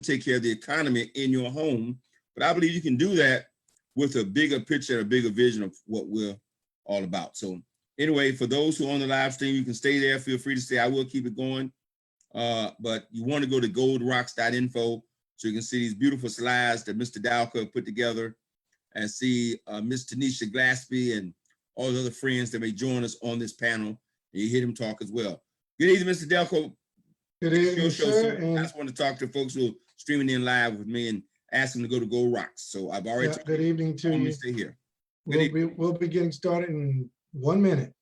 take care of the economy in your home. But I believe you can do that with a bigger picture, a bigger vision of what we're all about. So anyway, for those who are on the live stream, you can stay there. Feel free to stay. I will keep it going. But you want to go to goldrocks.info so you can see these beautiful slides that Mr. Dalcoe put together and see Ms. Tanisha Glaspie and all the other friends that may join us on this panel. And you hear them talk as well. Good evening, Mr. Dalcoe. Good evening, sir. I just want to talk to folks who are streaming in live with me and ask them to go to Gold Rocks. So I've already good evening to you. Stay here. We'll be getting started in 1 minute.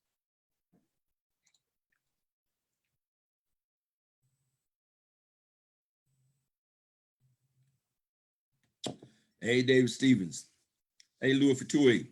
Hey, David Stevens. Hey, Louis Fatui.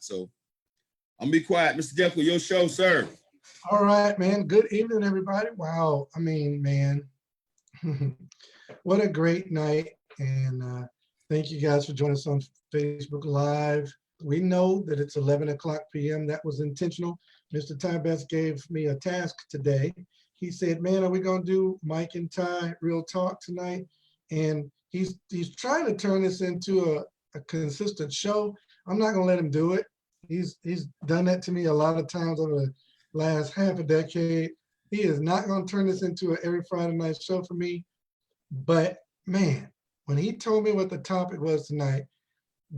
So I'm gonna be quiet. Mr. Dalcoe, your show, sir. All right, man. Good evening, everybody. Wow. I mean, man, what a great night. And thank you guys for joining us on Facebook Live. We know that it's 11 o'clock p.m. That was intentional. Mr. Ty Best gave me a task today. He said, man, are we gonna do Mike and Ty Real Talk tonight? And he's trying to turn this into a consistent show. I'm not gonna let him do it. He's done that to me a lot of times over the last half a decade. He is not gonna turn this into an every Friday night show for me. But man, when he told me what the topic was tonight,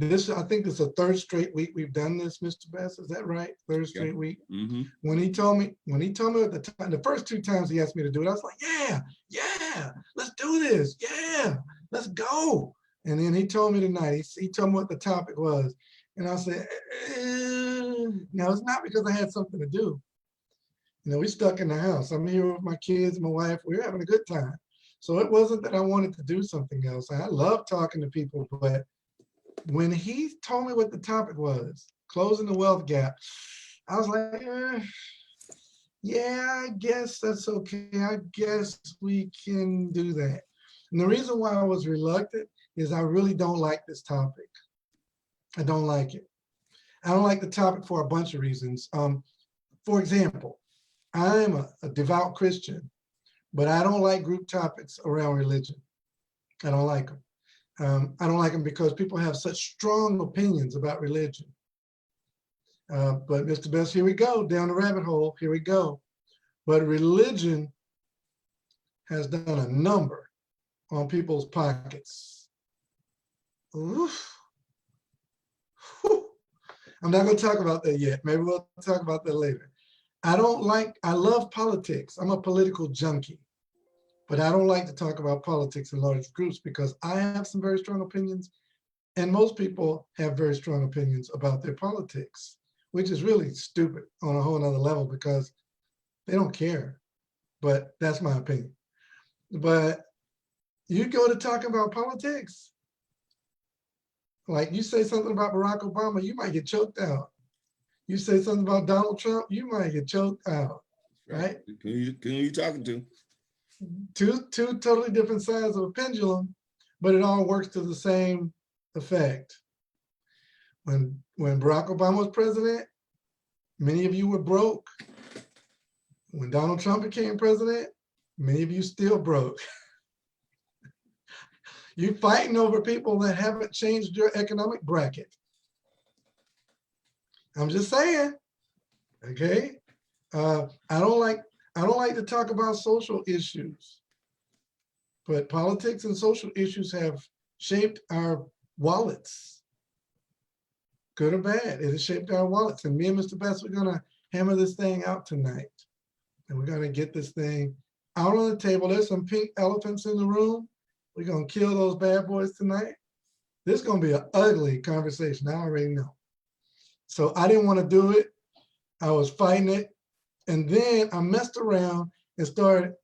I think it's the third straight week we've done this, Mr. Best. Is that right? Third straight week. Mm-hmm. When he told me at the time, the first 2 times he asked me to do it, I was like, yeah, let's do this. Yeah, let's go. And then he told me tonight, he told me what the topic was. And I said, no, it's not because I had something to do. You know, we stuck in the house. I'm here with my kids, my wife. We're having a good time. So it wasn't that I wanted to do something else. I love talking to people, but when he told me what the topic was, closing the wealth gap, I was like, yeah, I guess that's okay. I guess we can do that. And the reason why I was reluctant is I really don't like this topic. I don't like it. I don't like the topic for a bunch of reasons. For example, I'm a devout Christian, but I don't like group topics around religion. I don't like them. I don't like them because people have such strong opinions about religion. But Mr. Best, here we go, down the rabbit hole, here we go. But religion has done a number on people's pockets. Oof. Whew. I'm not gonna talk about that yet. Maybe we'll talk about that later. I love politics. I'm a political junkie, but I don't like to talk about politics in large groups because I have some very strong opinions and most people have very strong opinions about their politics. which is really stupid on a whole nother level because they don't care. But that's my opinion. But you go to talk about politics, like you say something about Barack Obama, you might get choked out. You say something about Donald Trump, you might get choked out, right? Who you talking to? Two totally different sides of a pendulum, but it all works to the same effect. When Barack Obama was president, many of you were broke. When Donald Trump became president, many of you still broke. You're fighting over people that haven't changed your economic bracket. I'm just saying, okay? I don't like to talk about social issues, but politics and social issues have shaped our wallets, good or bad. It has shaped our wallets. And me and Mr. Best, we're gonna hammer this thing out tonight. And we're gonna get this thing out on the table. There's some pink elephants in the room. We're gonna kill those bad boys tonight. This is gonna be an ugly conversation, I already know. So I didn't wanna do it. I was fighting it. And then I messed around and started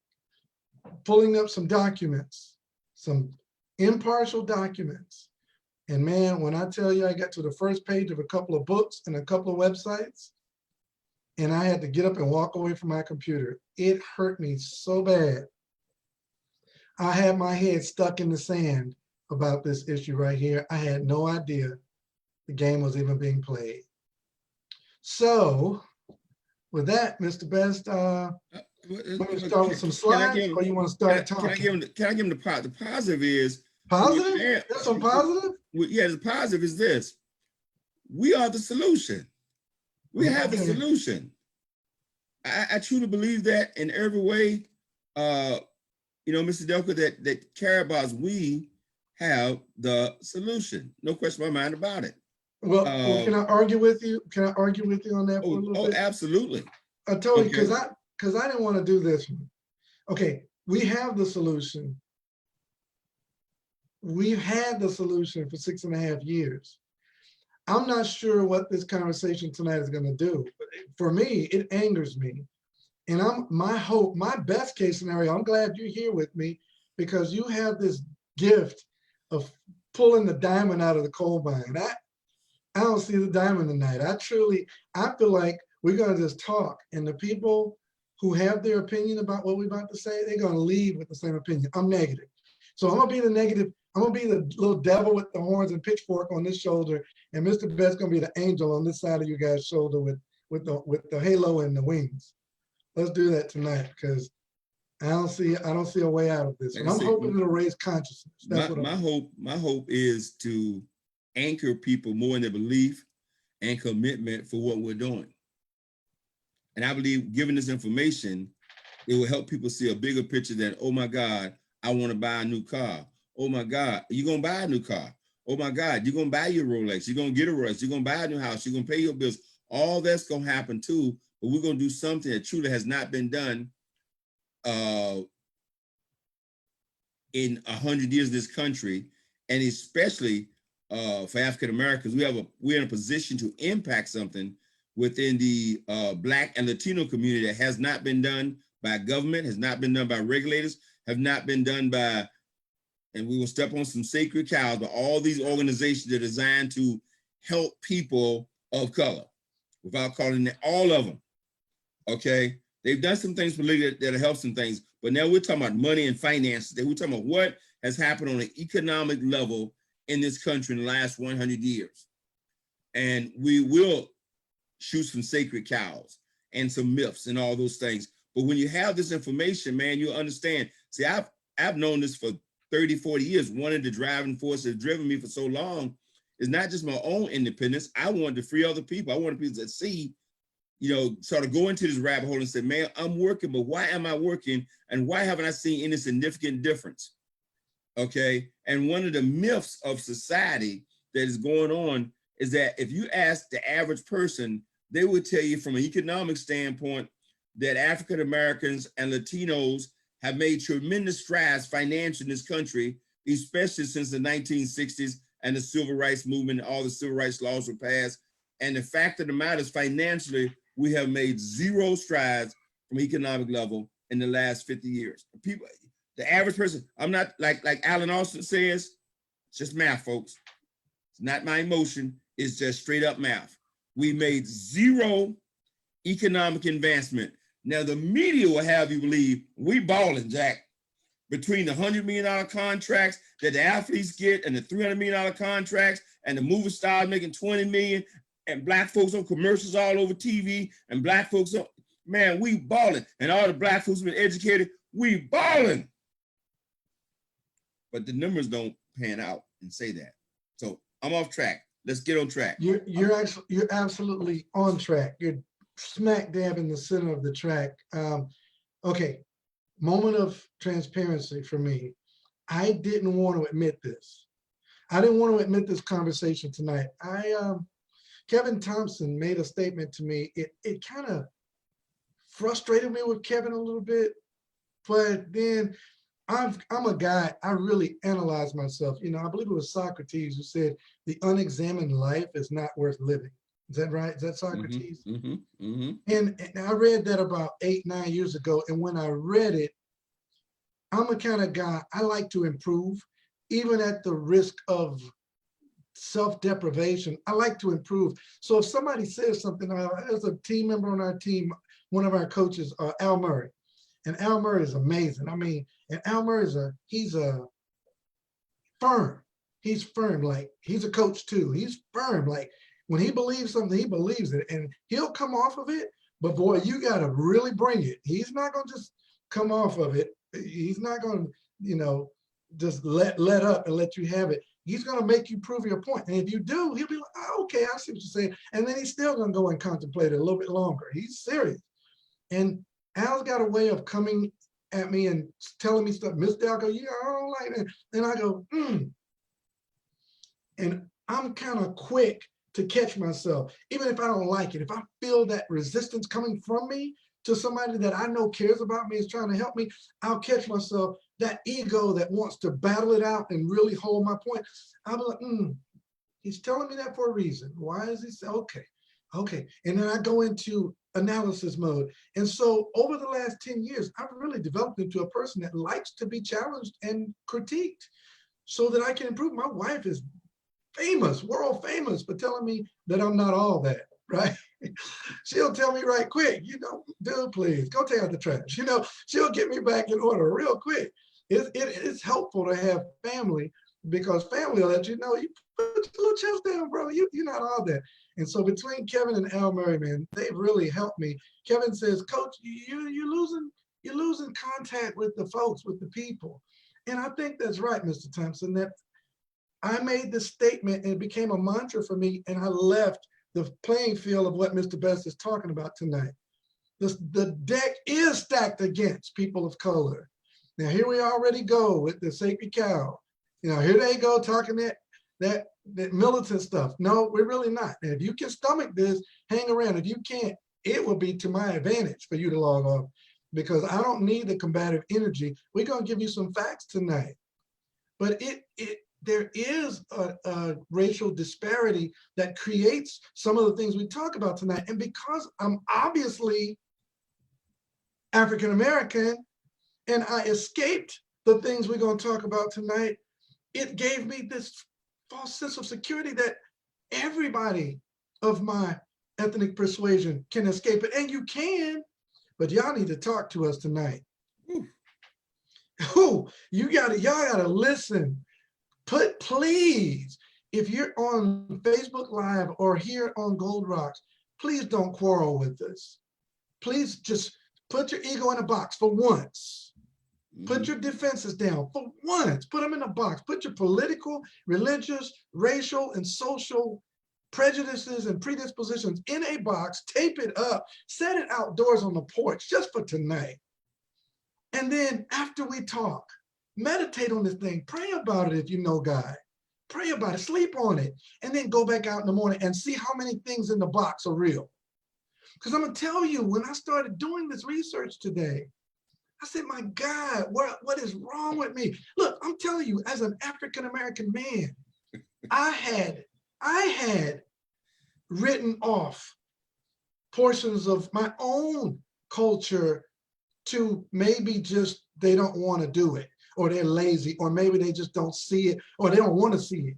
pulling up some documents, some impartial documents. And man, when I tell you I got to the first page of a couple of books and a couple of websites, and I had to get up and walk away from my computer, it hurt me so bad. I had my head stuck in the sand about this issue right here. I had no idea the game was even being played. So with that, Mr. Best, want to start with some slides, or you want to start talking? Can I give him the positive is positive? That's some positive? Yeah, the positive is this. We are the solution. We have the solution. I truly believe that in every way. Mr. Dalcoe, that Karatbars, we have the solution. No question in my mind about it. Well, can I argue with you? Can I argue with you on that for a little bit? Absolutely. I told you, because I didn't want to do this one. Okay, we have the solution. We've had the solution for 6.5 years. I'm not sure what this conversation tonight is going to do. But for me, it angers me. And my best case scenario, I'm glad you're here with me, because you have this gift of pulling the diamond out of the coal mine. I don't see the diamond tonight. I feel like we're going to just talk, and the people who have their opinion about what we're about to say, they're going to leave with the same opinion. I'm negative. So I'm going to be the negative. I'm going to be the little devil with the horns and pitchfork on this shoulder, and Mr. Best's going to be the angel on this side of you guys' shoulder with the halo and the wings. Let's do that tonight, because I don't see a way out of this. And I'm hoping it'll raise consciousness. That's what my hope is to anchor people more in their belief and commitment for what we're doing. And I believe giving this information, it will help people see a bigger picture than, oh my God, I want to buy a new car. Oh my God, you're going to buy a new car. Oh my God, you're going to buy your Rolex. You're going to get a Rolex. You're going to buy a new house. You're going to pay your bills. All that's going to happen too. But we're going to do something that truly has not been done in 100 years in this country, and especially for African Americans. We're in a position to impact something within the Black and Latino community that has not been done by government, has not been done by regulators, have not been done by, and we will step on some sacred cows, but all these organizations are designed to help people of color, without calling it all of them. Okay, they've done some things politically that'll help some things, but now we're talking about money and finances. We're talking about what has happened on an economic level in this country in the last 100 years. And we will shoot some sacred cows and some myths and all those things. But when you have this information, man, you'll understand. See, I've known this for 30, 40 years. One of the driving forces that has driven me for so long is not just my own independence. I wanted to free other people. I wanted people to see, sort of go into this rabbit hole and say, man, I'm working, but why am I working? And why haven't I seen any significant difference? Okay. And one of the myths of society that is going on is that if you ask the average person, they would tell you from an economic standpoint that African Americans and Latinos have made tremendous strides financially in this country, especially since the 1960s and the civil rights movement, all the civil rights laws were passed. And the fact of the matter is, financially, we have made zero strides from economic level in the last 50 years. People, the average person, I'm not like Alan Austin says, it's just math, folks. It's not my emotion, it's just straight up math. We made zero economic advancement. Now the media will have you believe we balling, Jack. Between the $100 million contracts that the athletes get and the $300 million contracts and the movie stars making 20 million and black folks on commercials all over TV and black folks on, man, we balling. And all the black folks been educated, we balling. But the numbers don't pan out and say that. So I'm off track. Let's get on track. You're absolutely on track. You're smack dab in the center of the track. Okay, moment of transparency for me. I didn't want to admit this. I didn't want to admit this conversation tonight. Kevin Thompson made a statement to me. It kind of frustrated me with Kevin a little bit, but then I'm a guy, I really analyze myself. You know, I believe it was Socrates who said, the unexamined life is not worth living. Is that right? Is that Socrates? And I read that about 8-9 years ago. And when I read it, I'm a kind of guy, I like to improve, even at the risk of self-deprivation. I like to improve. So if somebody says something, as a team member on our team, one of our coaches, Al Murray, and Al Murray is amazing. I mean, and Al Murray he's a firm. He's firm, like he's a coach too. He's firm, like when he believes something, he believes it, and he'll come off of it. But boy, you got to really bring it. He's not gonna just come off of it. He's not gonna, just let up and let you have it. He's gonna make you prove your point. And if you do, he'll be like, oh, okay, I see what you're saying. And then he's still gonna go and contemplate it a little bit longer. He's serious. And Al's got a way of coming at me and telling me stuff. Miss Dalcoe, yeah, I don't like that. And I go, And I'm kind of quick to catch myself, even if I don't like it. If I feel that resistance coming from me to somebody that I know cares about me, is trying to help me, I'll catch myself, that ego that wants to battle it out and really hold my point. I'll be like, he's telling me that for a reason. Why is he saying, okay. And then I go into analysis mode. And so over the last 10 years, I've really developed into a person that likes to be challenged and critiqued so that I can improve. My wife is famous, world famous, for telling me that I'm not all that, right? She'll tell me right quick, dude, please go take out the trash. She'll get me back in order real quick. It's helpful to have family, because family will let you know, you put your little chest down, bro. You're not all that. And so between Kevin and Al Murray, man, they've really helped me. Kevin says, Coach, you're losing contact with the folks, with the people. And I think that's right, Mr. Thompson, that I made this statement and it became a mantra for me, and I left the playing field of what Mr. Best is talking about tonight. The deck is stacked against people of color. Now here we already go with the sacred cow. Here they go talking that militant stuff. No, we're really not. And if you can stomach this, hang around. If you can't, it will be to my advantage for you to log off, because I don't need the combative energy. We're gonna give you some facts tonight. But there is a racial disparity that creates some of the things we talk about tonight. And because I'm obviously African-American and I escaped the things we're going to talk about tonight, it gave me this false sense of security that everybody of my ethnic persuasion can escape it. And you can, but y'all need to talk to us tonight. Y'all gotta listen. Please, if you're on Facebook Live or here on Gold Rocks, please don't quarrel with us. Please just put your ego in a box for once. Put your defenses down for once. Put them in a box. Put your political, religious, racial, and social prejudices and predispositions in a box. Tape it up. Set it outdoors on the porch just for tonight. And then after we talk, meditate on this thing. Pray about it if you know God. Pray about it. Sleep on it. And then go back out in the morning and see how many things in the box are real. Because I'm going to tell you, when I started doing this research today, I said, my God, what is wrong with me? Look, I'm telling you, as an African-American man, I had written off portions of my own culture to maybe just they don't want to do it, or they're lazy, or maybe they just don't see it, or they don't want to see it.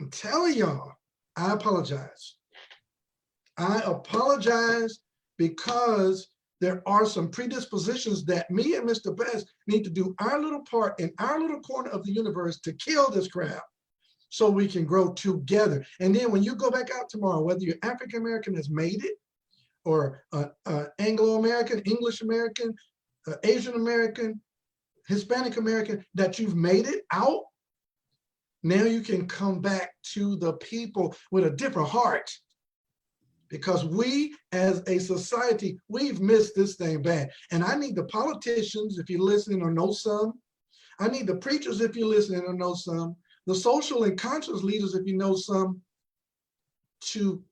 I'm telling y'all, I apologize. I apologize because there are some predispositions that me and Mr. Best need to do our little part in our little corner of the universe to kill this crap so we can grow together. And then when you go back out tomorrow, whether you're African-American has made it, or Anglo-American, English-American, Asian-American, Hispanic-American, that you've made it out, now you can come back to the people with a different heart. Because we as a society, we've missed this thing bad. And I need the politicians, if you're listening or know some. I need the preachers, if you're listening or know some. The social and conscious leaders, if you know some, to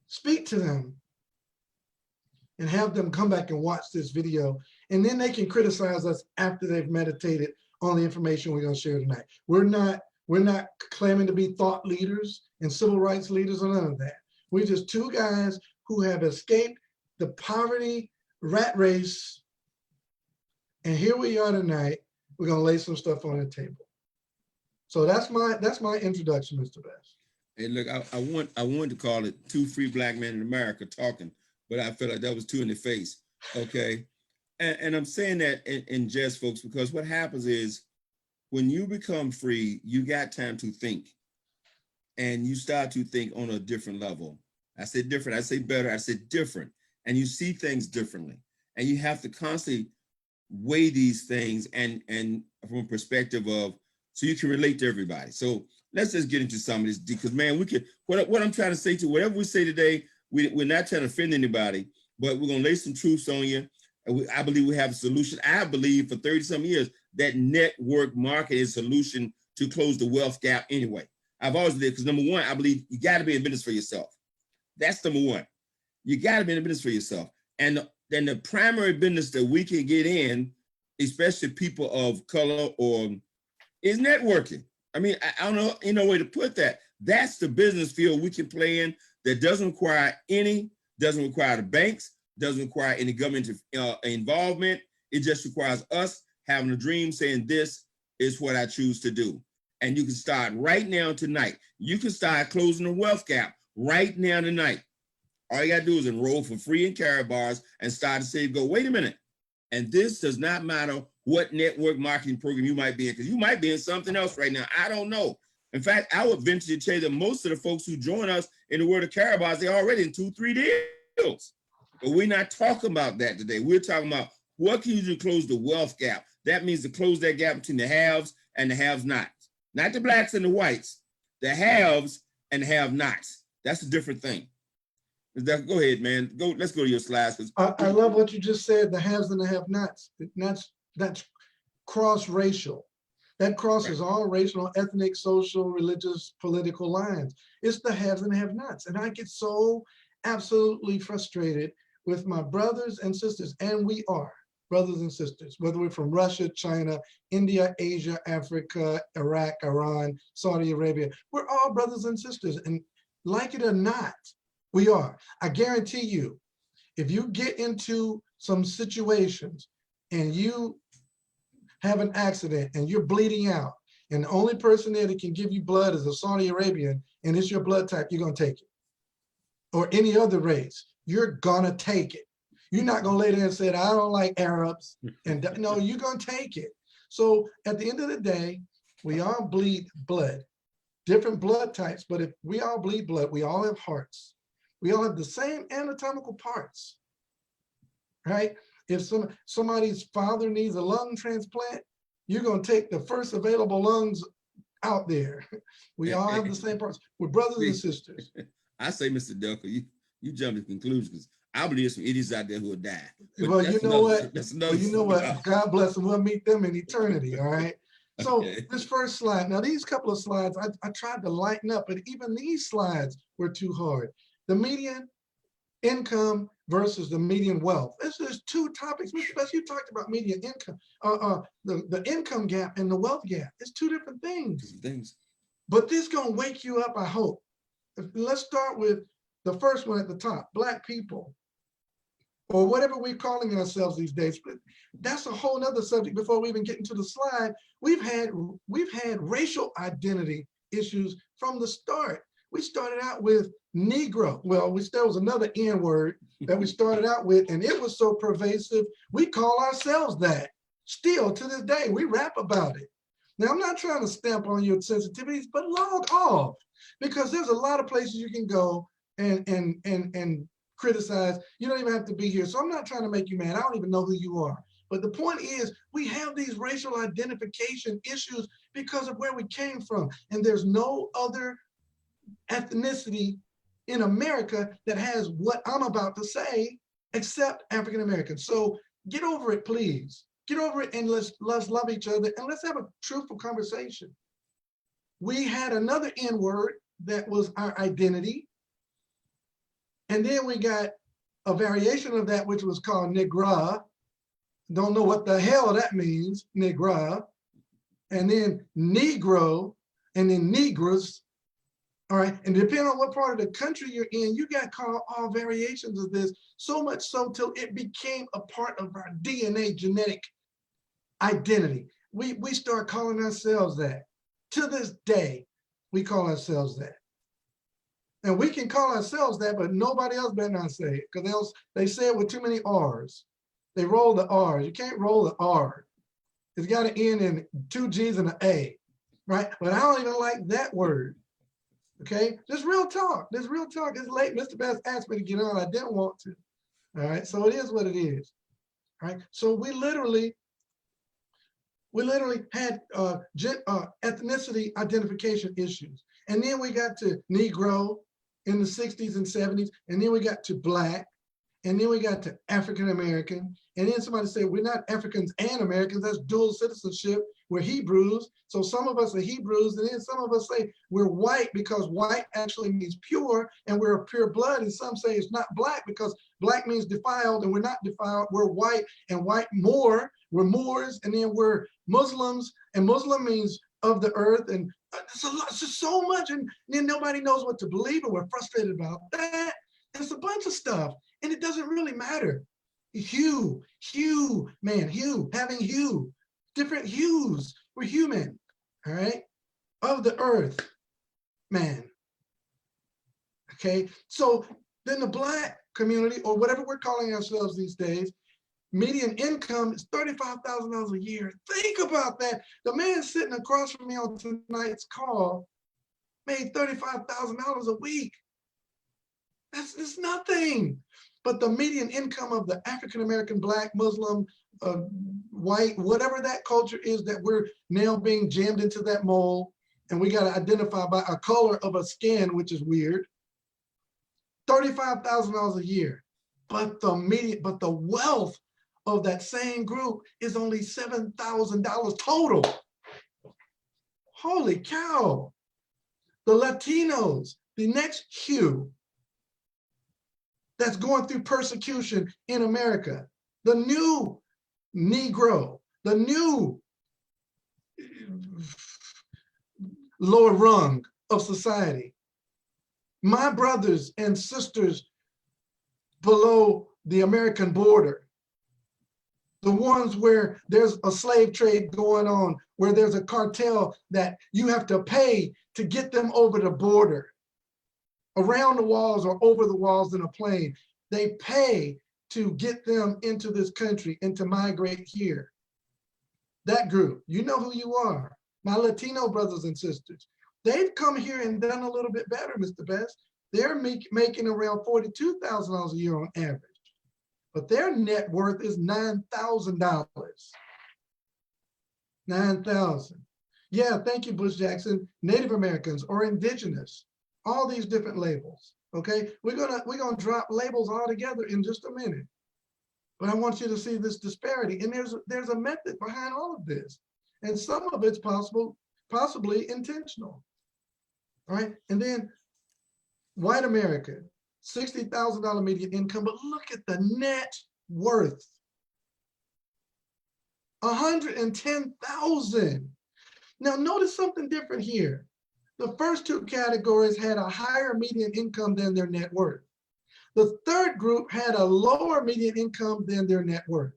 speak to them and have them come back and watch this video. And then they can criticize us after they've meditated on the information we're going to share tonight. We're not claiming to be thought leaders and civil rights leaders or none of that. We're just two guys who have escaped the poverty rat race. And here we are tonight. We're going to lay some stuff on the table. So that's my introduction, Mr. Best. Hey, look, I wanted to call it Two Free Black Men in America Talking, but I felt like that was too in the face. Okay. And I'm saying that in jest, folks, because what happens is when you become free, you got time to think. And you start to think on a different level. I said different, I say better, I said different. And you see things differently. And you have to constantly weigh these things and from a perspective of, so you can relate to everybody. So let's just get into some of this, because man, we can, what I'm trying to say to whatever we say today, we're not trying to offend anybody, but we're gonna lay some truths on you. And I believe we have a solution. I believe for 30 some years that network marketing is a solution to close the wealth gap anyway. I've always believed, because number one, I believe you got to be in business for yourself. That's number one. You got to be in business for yourself. And then the primary business that we can get in, especially people of color, is networking. I mean, I don't know any way to put that. That's the business field we can play in that doesn't require the banks, doesn't require any government involvement. It just requires us having a dream, saying this is what I choose to do. And you can start right now tonight. You can start closing the wealth gap right now tonight. All you gotta do is enroll for free in Karatbars and start to save. Go, wait a minute. And this does not matter what network marketing program you might be in, because you might be in something else right now. I don't know. In fact, I would venture to tell you that most of the folks who join us in the world of Karatbars, they're already in 2-3 deals. But we're not talking about that today. We're talking about what can you do to close the wealth gap. That means to close that gap between the haves and the have-nots. Not the blacks and the whites, the haves and the have-nots. That's a different thing. Go ahead, man. Let's go to your slides. I love what you just said, the haves and the have-nots. That's cross-racial. That crosses all racial, ethnic, social, religious, political lines. It's the haves and the have-nots. And I get so absolutely frustrated with my brothers and sisters, and we are brothers and sisters, whether we're from Russia, China, India, Asia, Africa, Iraq, Iran, Saudi Arabia. We're all brothers and sisters, and like it or not, we are. I guarantee you, if you get into some situations and you have an accident and you're bleeding out, and the only person there that can give you blood is a Saudi Arabian, and it's your blood type, you're gonna take it. Or any other race, you're gonna take it. You're not gonna lay there and say, I don't like Arabs. And no, you're gonna take it. So at the end of the day, we all bleed blood, different blood types, but if we all bleed blood, we all have hearts. We all have the same anatomical parts, right? If somebody's father needs a lung transplant, you're gonna take the first available lungs out there. We all have the same parts. We're brothers and sisters. I say, Mr. Dalcoe, you jump to conclusions, because I believe there's some idiots out there who will die. But well, you know what? Well, you know what? God bless them. We'll meet them in eternity. All right. So okay. This first slide. Now, these couple of slides, I tried to lighten up, but even these slides were too hard. The median income versus the median wealth. There's two topics. Mr. Best, you talked about median income, the income gap and the wealth gap. It's two different things. But this is gonna wake you up, I hope. Let's start with the first one at the top, Black people, or whatever we're calling ourselves these days. But that's a whole nother subject before we even get into the slide. We've had racial identity issues from the start. We started out with Negro. Well, there was another N word that we started out with, and it was so pervasive, we call ourselves that. Still to this day, we rap about it. Now, I'm not trying to stamp on your sensitivities, but log off, because there's a lot of places you can go and criticize. You don't even have to be here. So I'm not trying to make you mad. I don't even know who you are. But the point is, we have these racial identification issues because of where we came from. And there's no other ethnicity in America that has what I'm about to say, except African Americans. So get over it, please. Get over it, and let's love each other, and let's have a truthful conversation. We had another N word that was our identity. And then we got a variation of that, which was called Negra. Don't know what the hell that means, Negra. And then Negro, and then Negress. All right, and depending on what part of the country you're in, you got called all variations of this, so much so till it became a part of our DNA genetic identity. We start calling ourselves that. To this day, we call ourselves that. And we can call ourselves that, but nobody else better not say it, because they say it with too many R's. They roll the R's. You can't roll the R. It's got an N and 2 G's and an A, right? But I don't even like that word. Okay, just real talk. There's real talk. It's late. Mr. Best asked me to get on. I didn't want to. All right, so it is what it is. All right, so we literally had ethnicity identification issues, and then we got to Negro in the 60s and 70s, and then we got to Black, and then we got to African American, and then somebody said we're not Africans and Americans. That's dual citizenship. We're Hebrews. So some of us are Hebrews, and then some of us say we're white because white actually means pure, and we're of pure blood. And some say it's not Black because Black means defiled, and we're not defiled. We're white, and white Moor. We're Moors, and then we're Muslims, and Muslim means of the earth. And it's a lot, it's just so much, and then nobody knows what to believe, and we're frustrated about that. It's a bunch of stuff, and it doesn't really matter. Hue, having hue. Different hues. We're human, all right, of the earth, man. Okay, so then the Black community, or whatever we're calling ourselves these days, median income is $35,000 a year. Think about that. The man sitting across from me on tonight's call made $35,000 a week. That's nothing. But the median income of the African American, Black, Muslim, white, whatever that culture is that we're now being jammed into that mold, and we got to identify by a color of a skin, which is weird. $35,000 a year, but the wealth of that same group is only $7,000 total. Holy cow! The Latinos, the next hue that's going through persecution in America, the new Negro, the new lower rung of society. My brothers and sisters below the American border, the ones where there's a slave trade going on, where there's a cartel that you have to pay to get them over the border, around the walls or over the walls in a plane. They pay to get them into this country and to migrate here. That group, you know who you are. My Latino brothers and sisters, they've come here and done a little bit better, Mr. Best. They're making around $42,000 a year on average, but their net worth is $9,000. $9,000. Yeah, thank you, Bush Jackson. Native Americans or indigenous, all these different labels. Okay, we're gonna drop labels all together in just a minute, but I want you to see this disparity, and there's a method behind all of this, and some of it's possibly intentional. All right, and then white America, $60,000 median income, but look at the net worth, $110,000. Now notice something different here. The first two categories had a higher median income than their net worth. The third group had a lower median income than their net worth.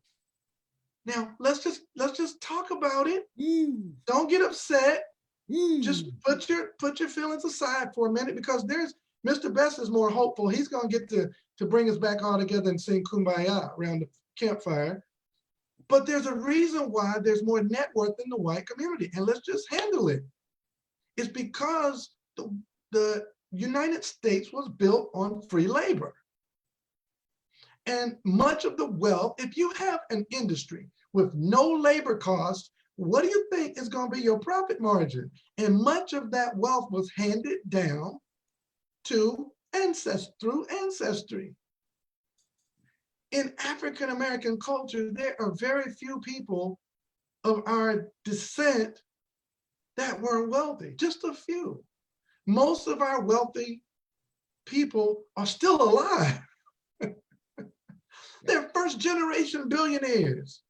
Now, let's just talk about it. Don't get upset. Just put your feelings aside for a minute, because Mr. Best is more hopeful. He's going to get to bring us back all together and sing Kumbaya around the campfire. But there's a reason why there's more net worth in the white community, and let's just handle it. It's because the United States was built on free labor. And much of the wealth, if you have an industry with no labor costs, what do you think is going to be your profit margin? And much of that wealth was handed down through ancestry. In African American culture, there are very few people of our descent that were wealthy, just a few. Most of our wealthy people are still alive. They're first generation billionaires.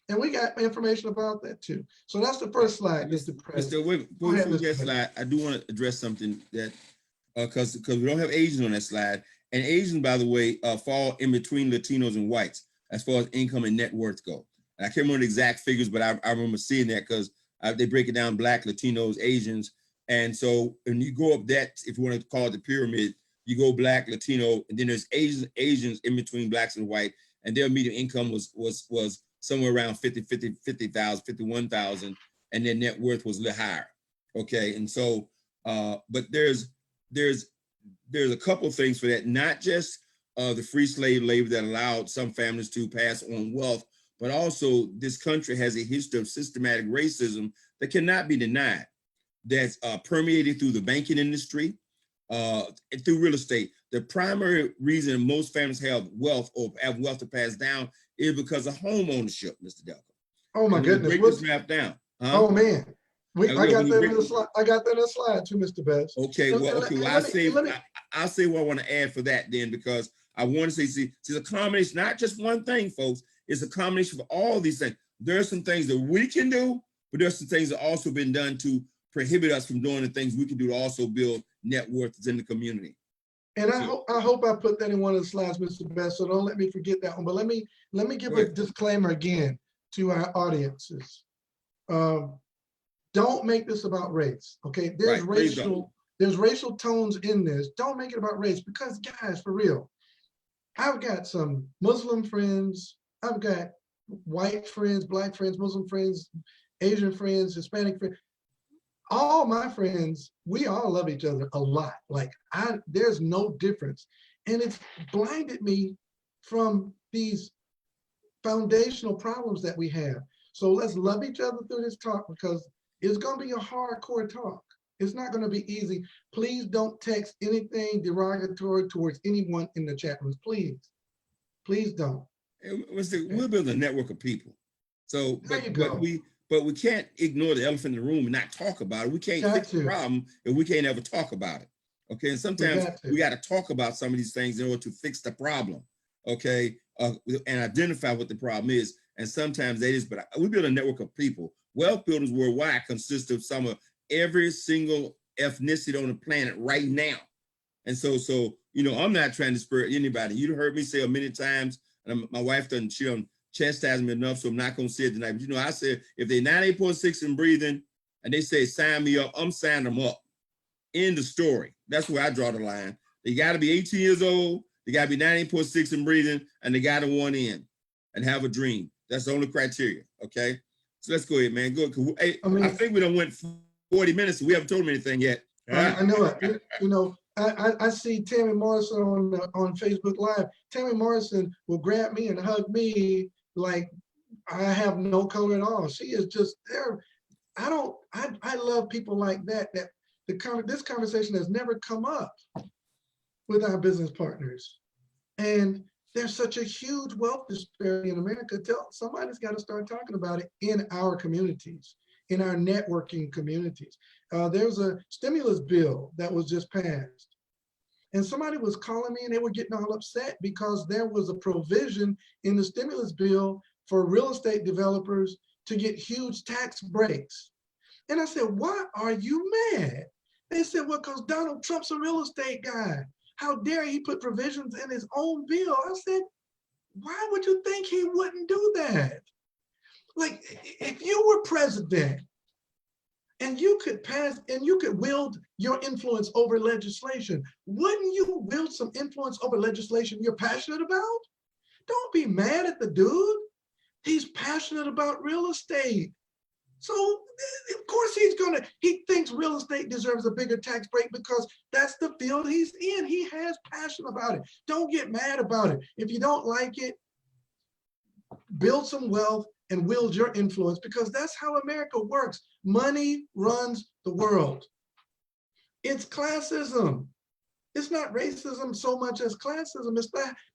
And we got information about that too. So that's the first slide, Mr. President. Before that slide, I do want to address something that, because we don't have Asians on that slide. And Asians, by the way, fall in between Latinos and whites as far as income and net worth go. And I can't remember the exact figures, but I remember seeing that because they break it down: Black, Latinos, Asians. And so when you go up that, if you want to call it the pyramid, you go Black, Latino, and then there's Asians in between Blacks and white, and their median income was somewhere around 50,000, 51,000, and their net worth was a little higher. Okay, and so, but there's a couple things for that, not just the free slave labor that allowed some families to pass on wealth, but also this country has a history of systematic racism that cannot be denied, that's permeated through the banking industry, and through real estate. The primary reason most families have wealth or have wealth to pass down is because of home ownership, Mr. Dalcoe. Oh my goodness. Break this map down. Huh? Oh man. I got that in the slide. I got that in the slide too, Mr. Best. Okay, I'll say what I want to add for that then, because I want to say, see, it's a combination, not just one thing, folks. It's a combination of all these things. There are some things that we can do, but there's some things that also been done to prohibit us from doing the things we can do to also build net worth in the community. And I hope I put that in one of the slides, Mr. Best, so don't let me forget that one. But let me give a disclaimer again to our audiences. Don't make this about race, okay? There's racial tones in this. Don't make it about race, because guys, for real, I've got some Muslim friends, I've got white friends, Black friends, Muslim friends, Asian friends, Hispanic friends. All my friends, we all love each other a lot. Like there's no difference. And it's blinded me from these foundational problems that we have. So let's love each other through this talk, because it's going to be a hardcore talk. It's not going to be easy. Please don't text anything derogatory towards anyone in the chat rooms. Please don't. We'll build a network of people. So, but we can't ignore the elephant in the room and not talk about it. We can't fix the problem if we can't ever talk about it. Okay, and sometimes we got to talk about some of these things in order to fix the problem. Okay, and identify what the problem is. And sometimes that is, but we build a network of people. Wealth builders worldwide consist of some of every single ethnicity on the planet right now. And so I'm not trying to spur anybody. You heard me say it many times, and my wife she don't chastise me enough, so I'm not gonna say it tonight. But I said, if they 98.6 and breathing, and they say sign me up, I'm signing them up. End the story. That's where I draw the line. They got to be 18 years old. They got to be 98.6 and breathing, and they got to want in and have a dream. That's the only criteria. Okay. So let's go ahead, man. Go. Hey, I think we done went 40 minutes, and we haven't told them anything yet. I know it. I see Tammy Morrison on Facebook Live. Tammy Morrison will grab me and hug me like I have no color at all. She is just there. I love people like that. This conversation has never come up with our business partners. And there's such a huge wealth disparity in America. Somebody's got to start talking about it in our communities, in our networking communities. There's a stimulus bill that was just passed. And somebody was calling me and they were getting all upset because there was a provision in the stimulus bill for real estate developers to get huge tax breaks. And I said, why are you mad? They said, well, because Donald Trump's a real estate guy. How dare he put provisions in his own bill? I said, why would you think he wouldn't do that? Like, if you were president and you could pass and you could wield your influence over legislation, wouldn't you wield some influence over legislation you're passionate about? Don't be mad at the dude. He's passionate about real estate. So of course he thinks real estate deserves a bigger tax break because that's the field he's in. He has passion about it. Don't get mad about it. If you don't like it, build some wealth and wield your influence, because that's how America works. Money runs the world. It's classism. It's not racism so much as classism.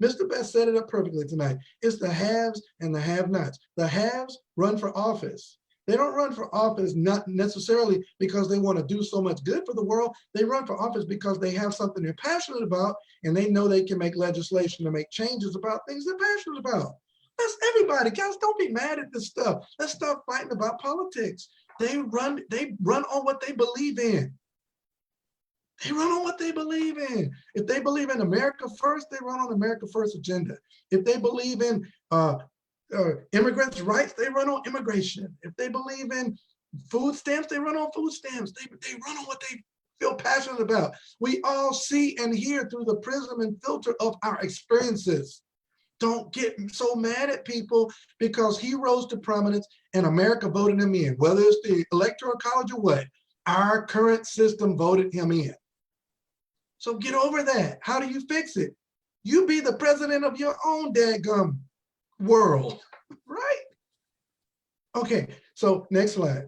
Mr. Best set it up perfectly tonight. It's the haves and the have-nots. The haves run for office. They don't run for office not necessarily because they want to do so much good for the world. They run for office because they have something they're passionate about, and they know they can make legislation to make changes about things they're passionate about. That's everybody. Guys, don't be mad at this stuff. Let's stop fighting about politics. They run on what they believe in. They run on what they believe in. If they believe in America first, they run on America first agenda. If they believe in immigrants' rights, they run on immigration. If they believe in food stamps, they run on food stamps. They run on what they feel passionate about. We all see and hear through the prism and filter of our experiences. Don't get so mad at people because he rose to prominence and America voted him in, whether it's the Electoral College or what. Our current system voted him in. So get over that. How do you fix it? You be the president of your own dadgum world, right? Okay, so next slide.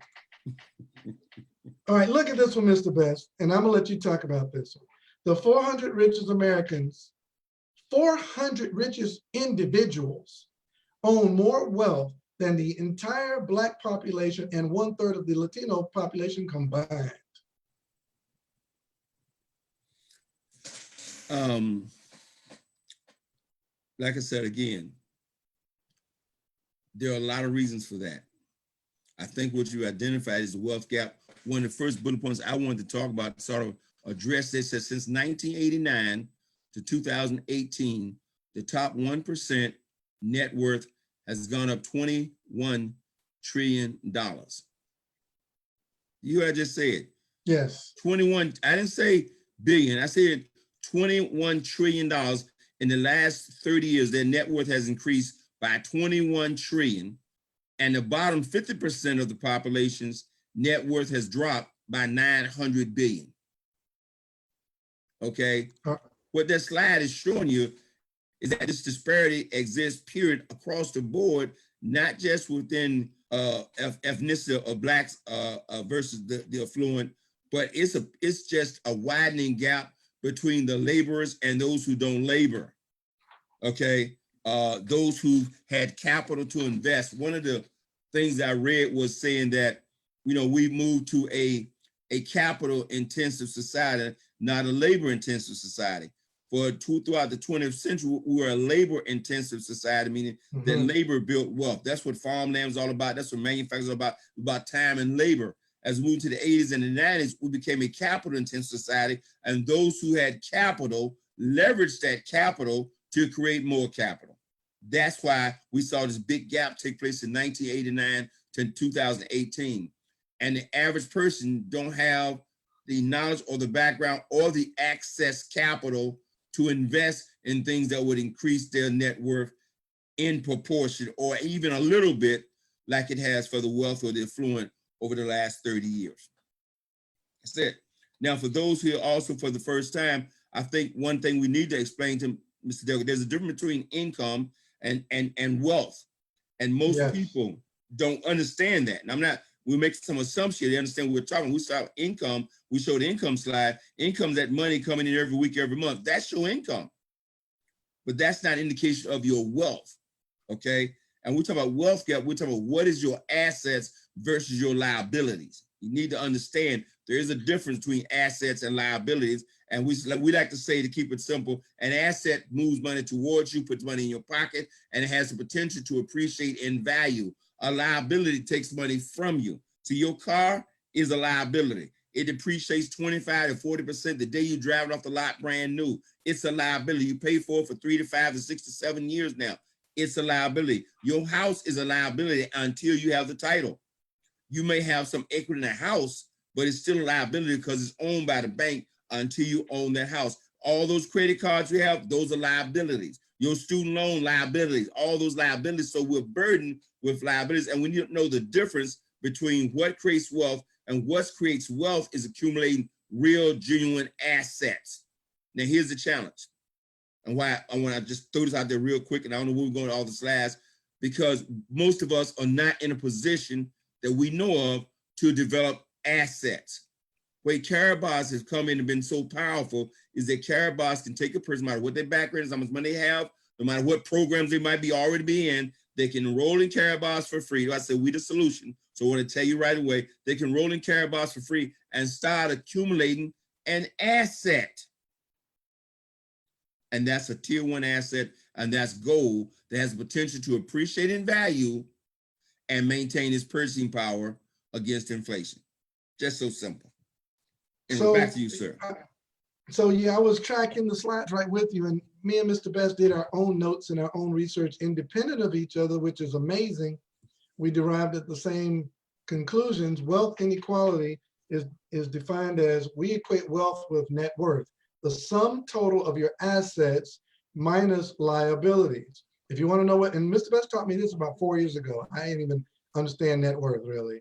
All right, look at this one, Mr. Best, and I'm gonna let you talk about this one. The 400 richest Americans, 400 richest individuals own more wealth than the entire Black population and 1/3 of the Latino population combined. Like I said again, there are a lot of reasons for that. I think what you identified is the wealth gap. One of the first bullet points I wanted to talk about, sort of address this, that since 1989 to 2018, the top 1% net worth has gone up $21 trillion. You heard I just said? Yes. 21, I didn't say billion, I said $21 trillion. In the last 30 years, their net worth has increased by 21 trillion. And the bottom 50% of the population's net worth has dropped by 900 billion. Okay. What that slide is showing you is that this disparity exists, period, across the board, not just within ethnicity of Blacks versus the affluent, but it's just a widening gap between the laborers and those who don't labor. Okay. Those who had capital to invest. One of the things I read was saying that, we moved to a capital intensive society, not a labor intensive society. Throughout the 20th century, we were a labor intensive society, meaning that labor built wealth. That's what farmland is all about. That's what manufacturing is about time and labor. As we moved to the 80s and the 90s, we became a capital intensive society, and those who had capital leveraged that capital to create more capital. That's why we saw this big gap take place in 1989 to 2018. And the average person don't have the knowledge or the background or the access capital to invest in things that would increase their net worth in proportion or even a little bit like it has for the wealth or the affluent over the last 30 years. That's it. Now, for those who are also for the first time, I think one thing we need to explain to Mr. Dalcoe, there's a difference between income and wealth. And most people don't understand that. And we make some assumption, they understand what we're talking. We saw income, we showed the income slide. Income's that money coming in every week, every month. That's your income. But that's not an indication of your wealth, okay? And we talk about wealth gap, we're talking about what is your assets versus your liabilities. You need to understand there is a difference between assets and liabilities. And we like to say, to keep it simple, an asset moves money towards you, puts money in your pocket, and it has the potential to appreciate in value. A liability takes money from you. So your car is a liability. It depreciates 25 to 40% the day you drive it off the lot brand new. It's a liability. You pay for it for 3 to 5 to 6 to 7 years now. It's a liability. Your house is a liability until you have the title. You may have some equity in the house, but it's still a liability because it's owned by the bank until you own that house. All those credit cards you have, those are liabilities. Your student loan liabilities, all those liabilities. So we're burdened with liabilities. And we need to know the difference between what creates wealth and what creates wealth is accumulating real, genuine assets. Now, here's the challenge. And why I want to just throw this out there real quick, and I don't know where we're going to all this last, because most of us are not in a position that we know of to develop assets. Way Karatbars has come in and been so powerful is that Karatbars can take a person, no matter what their background is, how much money they have, no matter what programs they might be already be in, they can enroll in Karatbars for free. I said, we the solution. So I want to tell you right away, they can enroll in Karatbars for free and start accumulating an asset. And that's a tier 1 asset, and that's gold that has potential to appreciate in value and maintain its purchasing power against inflation. Just so simple. And So back to you, sir. So yeah, I was tracking the slides right with you, and me and Mr. Best did our own notes and our own research independent of each other, which is amazing. We derived at the same conclusions. Wealth inequality is defined as, we equate wealth with net worth, the sum total of your assets minus liabilities. If you want to know what, and Mr. Best taught me this about 4 years ago. I didn't even understand net worth really.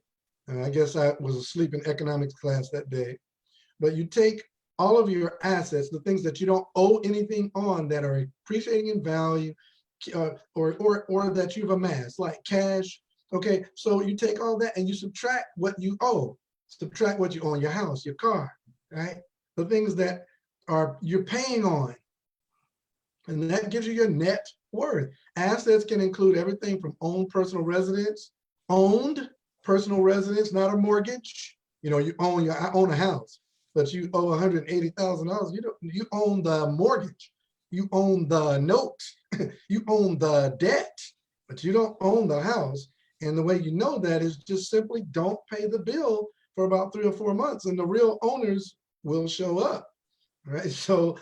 I guess I was asleep in economics class that day. But you take all of your assets, the things that you don't owe anything on that are appreciating in value, or that you've amassed, like cash. Okay, so you take all that and you subtract what you owe, subtract what you owe on your house, your car, right? The things that you're paying on, and that gives you your net worth. Assets can include everything from owned personal residence, not a mortgage. You know, I own a house, but you owe $180,000. You own the mortgage, you own the note, you own the debt, but you don't own the house. And the way you know that is just simply don't pay the bill for about 3 or 4 months, and the real owners will show up, right? So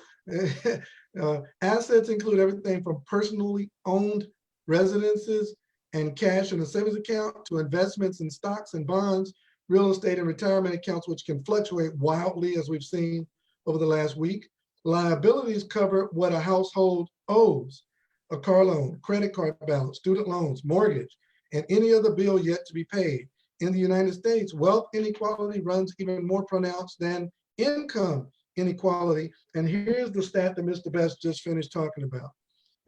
assets include everything from personally owned residences and cash in a savings account to investments in stocks and bonds, real estate and retirement accounts, which can fluctuate wildly, as we've seen over the last week. Liabilities cover what a household owes: a car loan, credit card balance, student loans, mortgage, and any other bill yet to be paid. In the United States, wealth inequality runs even more pronounced than income inequality. And here's the stat that Mr. Best just finished talking about.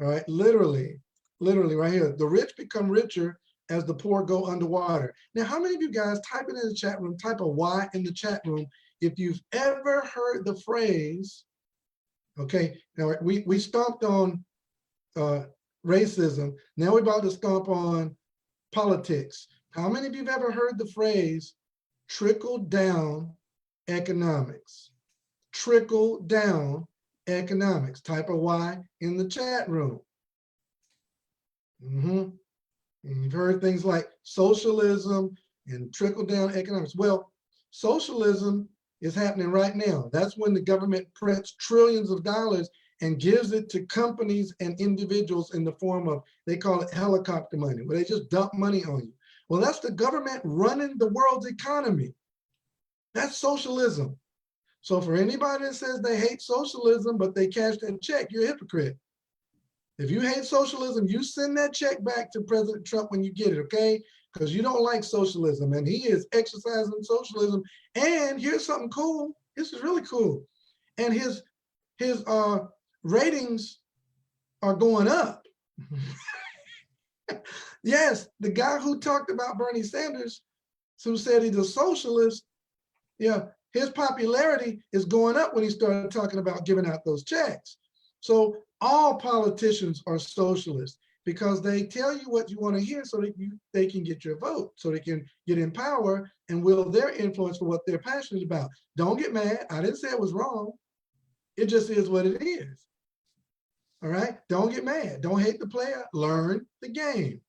All right, literally right here, the rich become richer as the poor go underwater. Now, how many of you guys, type it in the chat room, type a Y in the chat room if you've ever heard the phrase, okay, now we stomped on racism, now we're about to stomp on politics. How many of you have ever heard the phrase trickle down economics? Trickle down economics. Type a Y in the chat room. And you've heard things like socialism and trickle down economics. Well, socialism is happening right now. That's when the government prints trillions of dollars and gives it to companies and individuals in the form of, they call it helicopter money, where they just dump money on you. Well, that's the government running the world's economy. That's socialism. So for anybody that says they hate socialism, but they cash that check, you're a hypocrite. If you hate socialism, you send that check back to President Trump when you get it, okay? Because you don't like socialism, and he is exercising socialism. And here's something cool. This is really cool. And his ratings are going up. Yes, the guy who talked about Bernie Sanders, who said he's a socialist, yeah, his popularity is going up when he started talking about giving out those checks. So all politicians are socialists because they tell you what you want to hear so that they can get your vote, so they can get in power and wield their influence for what they're passionate about. Don't get mad. I didn't say it was wrong. It just is what it is. All right? Don't get mad. Don't hate the player. Learn the game.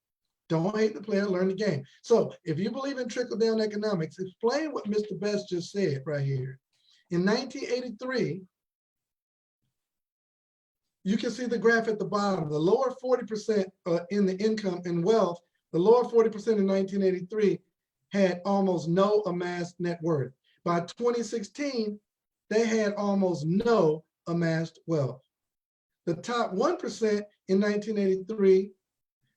Don't hate the player, learn the game. So if you believe in trickle-down economics, explain what Mr. Best just said right here. In 1983, you can see the graph at the bottom. The lower 40% in the income and wealth, the lower 40% in 1983 had almost no amassed net worth. By 2016, they had almost no amassed wealth. The top 1% in 1983,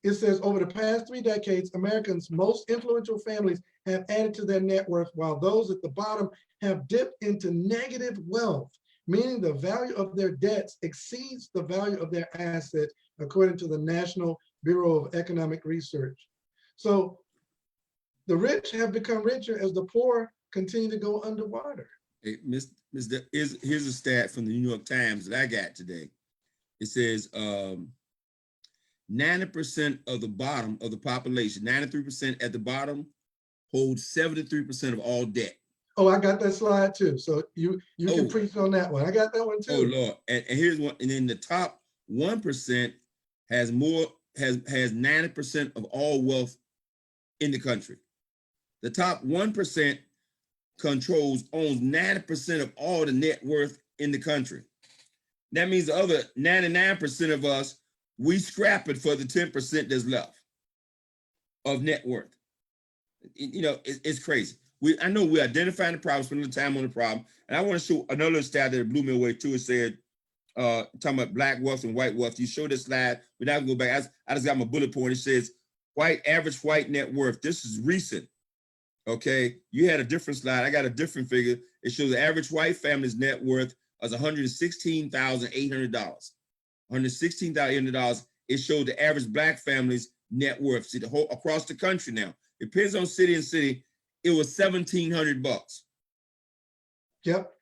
it says over the past 3 decades, Americans' most influential families have added to their net worth, while those at the bottom have dipped into negative wealth, meaning the value of their debts exceeds the value of their assets, according to the National Bureau of Economic Research. So the rich have become richer as the poor continue to go underwater. Hey, here's a stat from the New York Times that I got today. It says 90% of the bottom of the population, 93% at the bottom, hold 73% of all debt. Oh, I got that slide too. So you can preach on that one. I got that one too. Oh Lord. And here's one. And then the top 1% has 90% of all wealth in the country. The top 1% owns 90% of all the net worth in the country. That means the other 99% of us, we scrap it for the 10% that's left of net worth. You know, it's crazy. I know we're identifying the problem, spending the time on the problem. And I want to show another stat that blew me away too. It said, talking about black wealth and white wealth. You show this slide, we're not gonna go back. I just got my bullet point. It says average white net worth. This is recent. Okay, you had a different slide. I got a different figure. It shows the average white family's net worth as $116,800. $116,800. It showed the average black family's net worth. See, the whole across the country now. It depends on city and city. It was $1,700. Yep.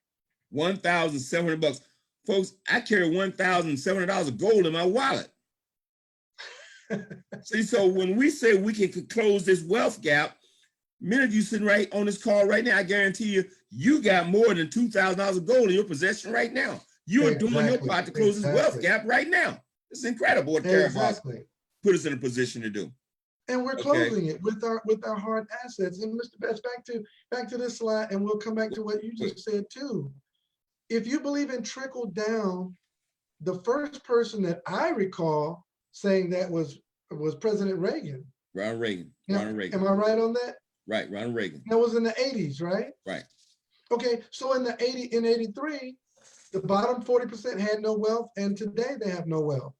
$1,700. Folks, I carry $1,700 of gold in my wallet. See, so when we say we can close this wealth gap, many of you sitting right on this call right now, I guarantee you, you got more than $2,000 of gold in your possession right now. You are doing your part to close this wealth gap right now. It's incredible what Karatbars put us in a position to do. And we're closing it with our hard assets. And Mr. Best, back to this slide, and we'll come back to what you just said too. If you believe in trickle down, the first person that I recall saying that was President Reagan. Ronald Reagan. Now, Ronald Reagan. Am I right on that? Right, Ronald Reagan. That was in the 80s, right? Right. Okay, so in 83, the bottom 40% had no wealth, and today they have no wealth.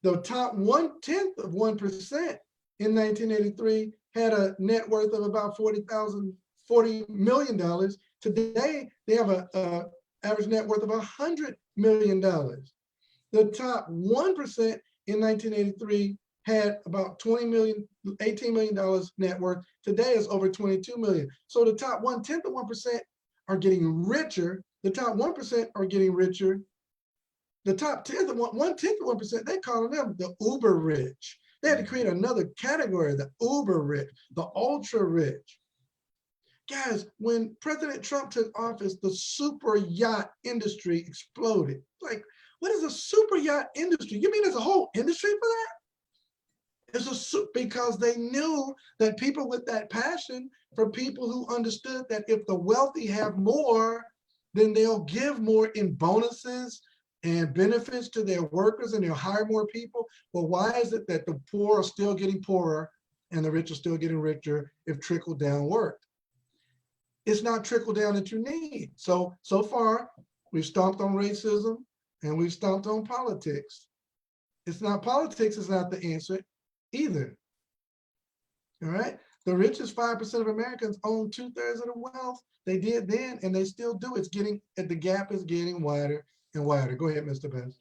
The top 1/10 of 1% in 1983 had a net worth of about $40 million. Today, they have a average net worth of $100 million. The top 1% in 1983 had about $18 million net worth. Today is over 22 million. So the top 1/10 of 1% are getting richer. The top 1% are getting richer. The top 1/10 of 1%, they're calling them the uber rich. They had to create another category, the uber rich, the ultra rich. Guys, when President Trump took office, the super yacht industry exploded. Like, what is a super yacht industry? You mean there's a whole industry for that? Because they knew that people with that passion, for people who understood that if the wealthy have more, then they'll give more in bonuses and benefits to their workers, and they'll hire more people. Well, why is it that the poor are still getting poorer and the rich are still getting richer if trickle down worked? It's not trickle down that you need. So far, we've stomped on racism and we've stomped on politics. It's not politics, is not the answer either. All right. The richest 5% of Americans own 2/3 of the wealth. They did then, and they still do. The gap is getting wider and wider. Go ahead, Mr. Best.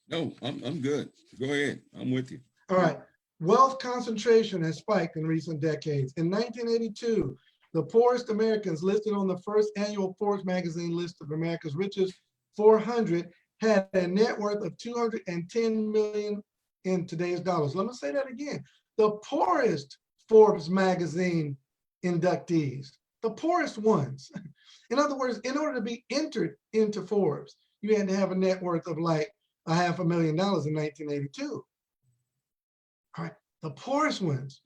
No, I'm good. Go ahead. I'm with you. All right. Wealth concentration has spiked in recent decades. In 1982, the poorest Americans listed on the first annual Forbes magazine list of America's richest 400 had a net worth of $210 million in today's dollars. Let me say that again. The poorest Forbes magazine inductees, the poorest ones. In other words, in order to be entered into Forbes, you had to have a net worth of like $500,000 in 1982. All right, The poorest ones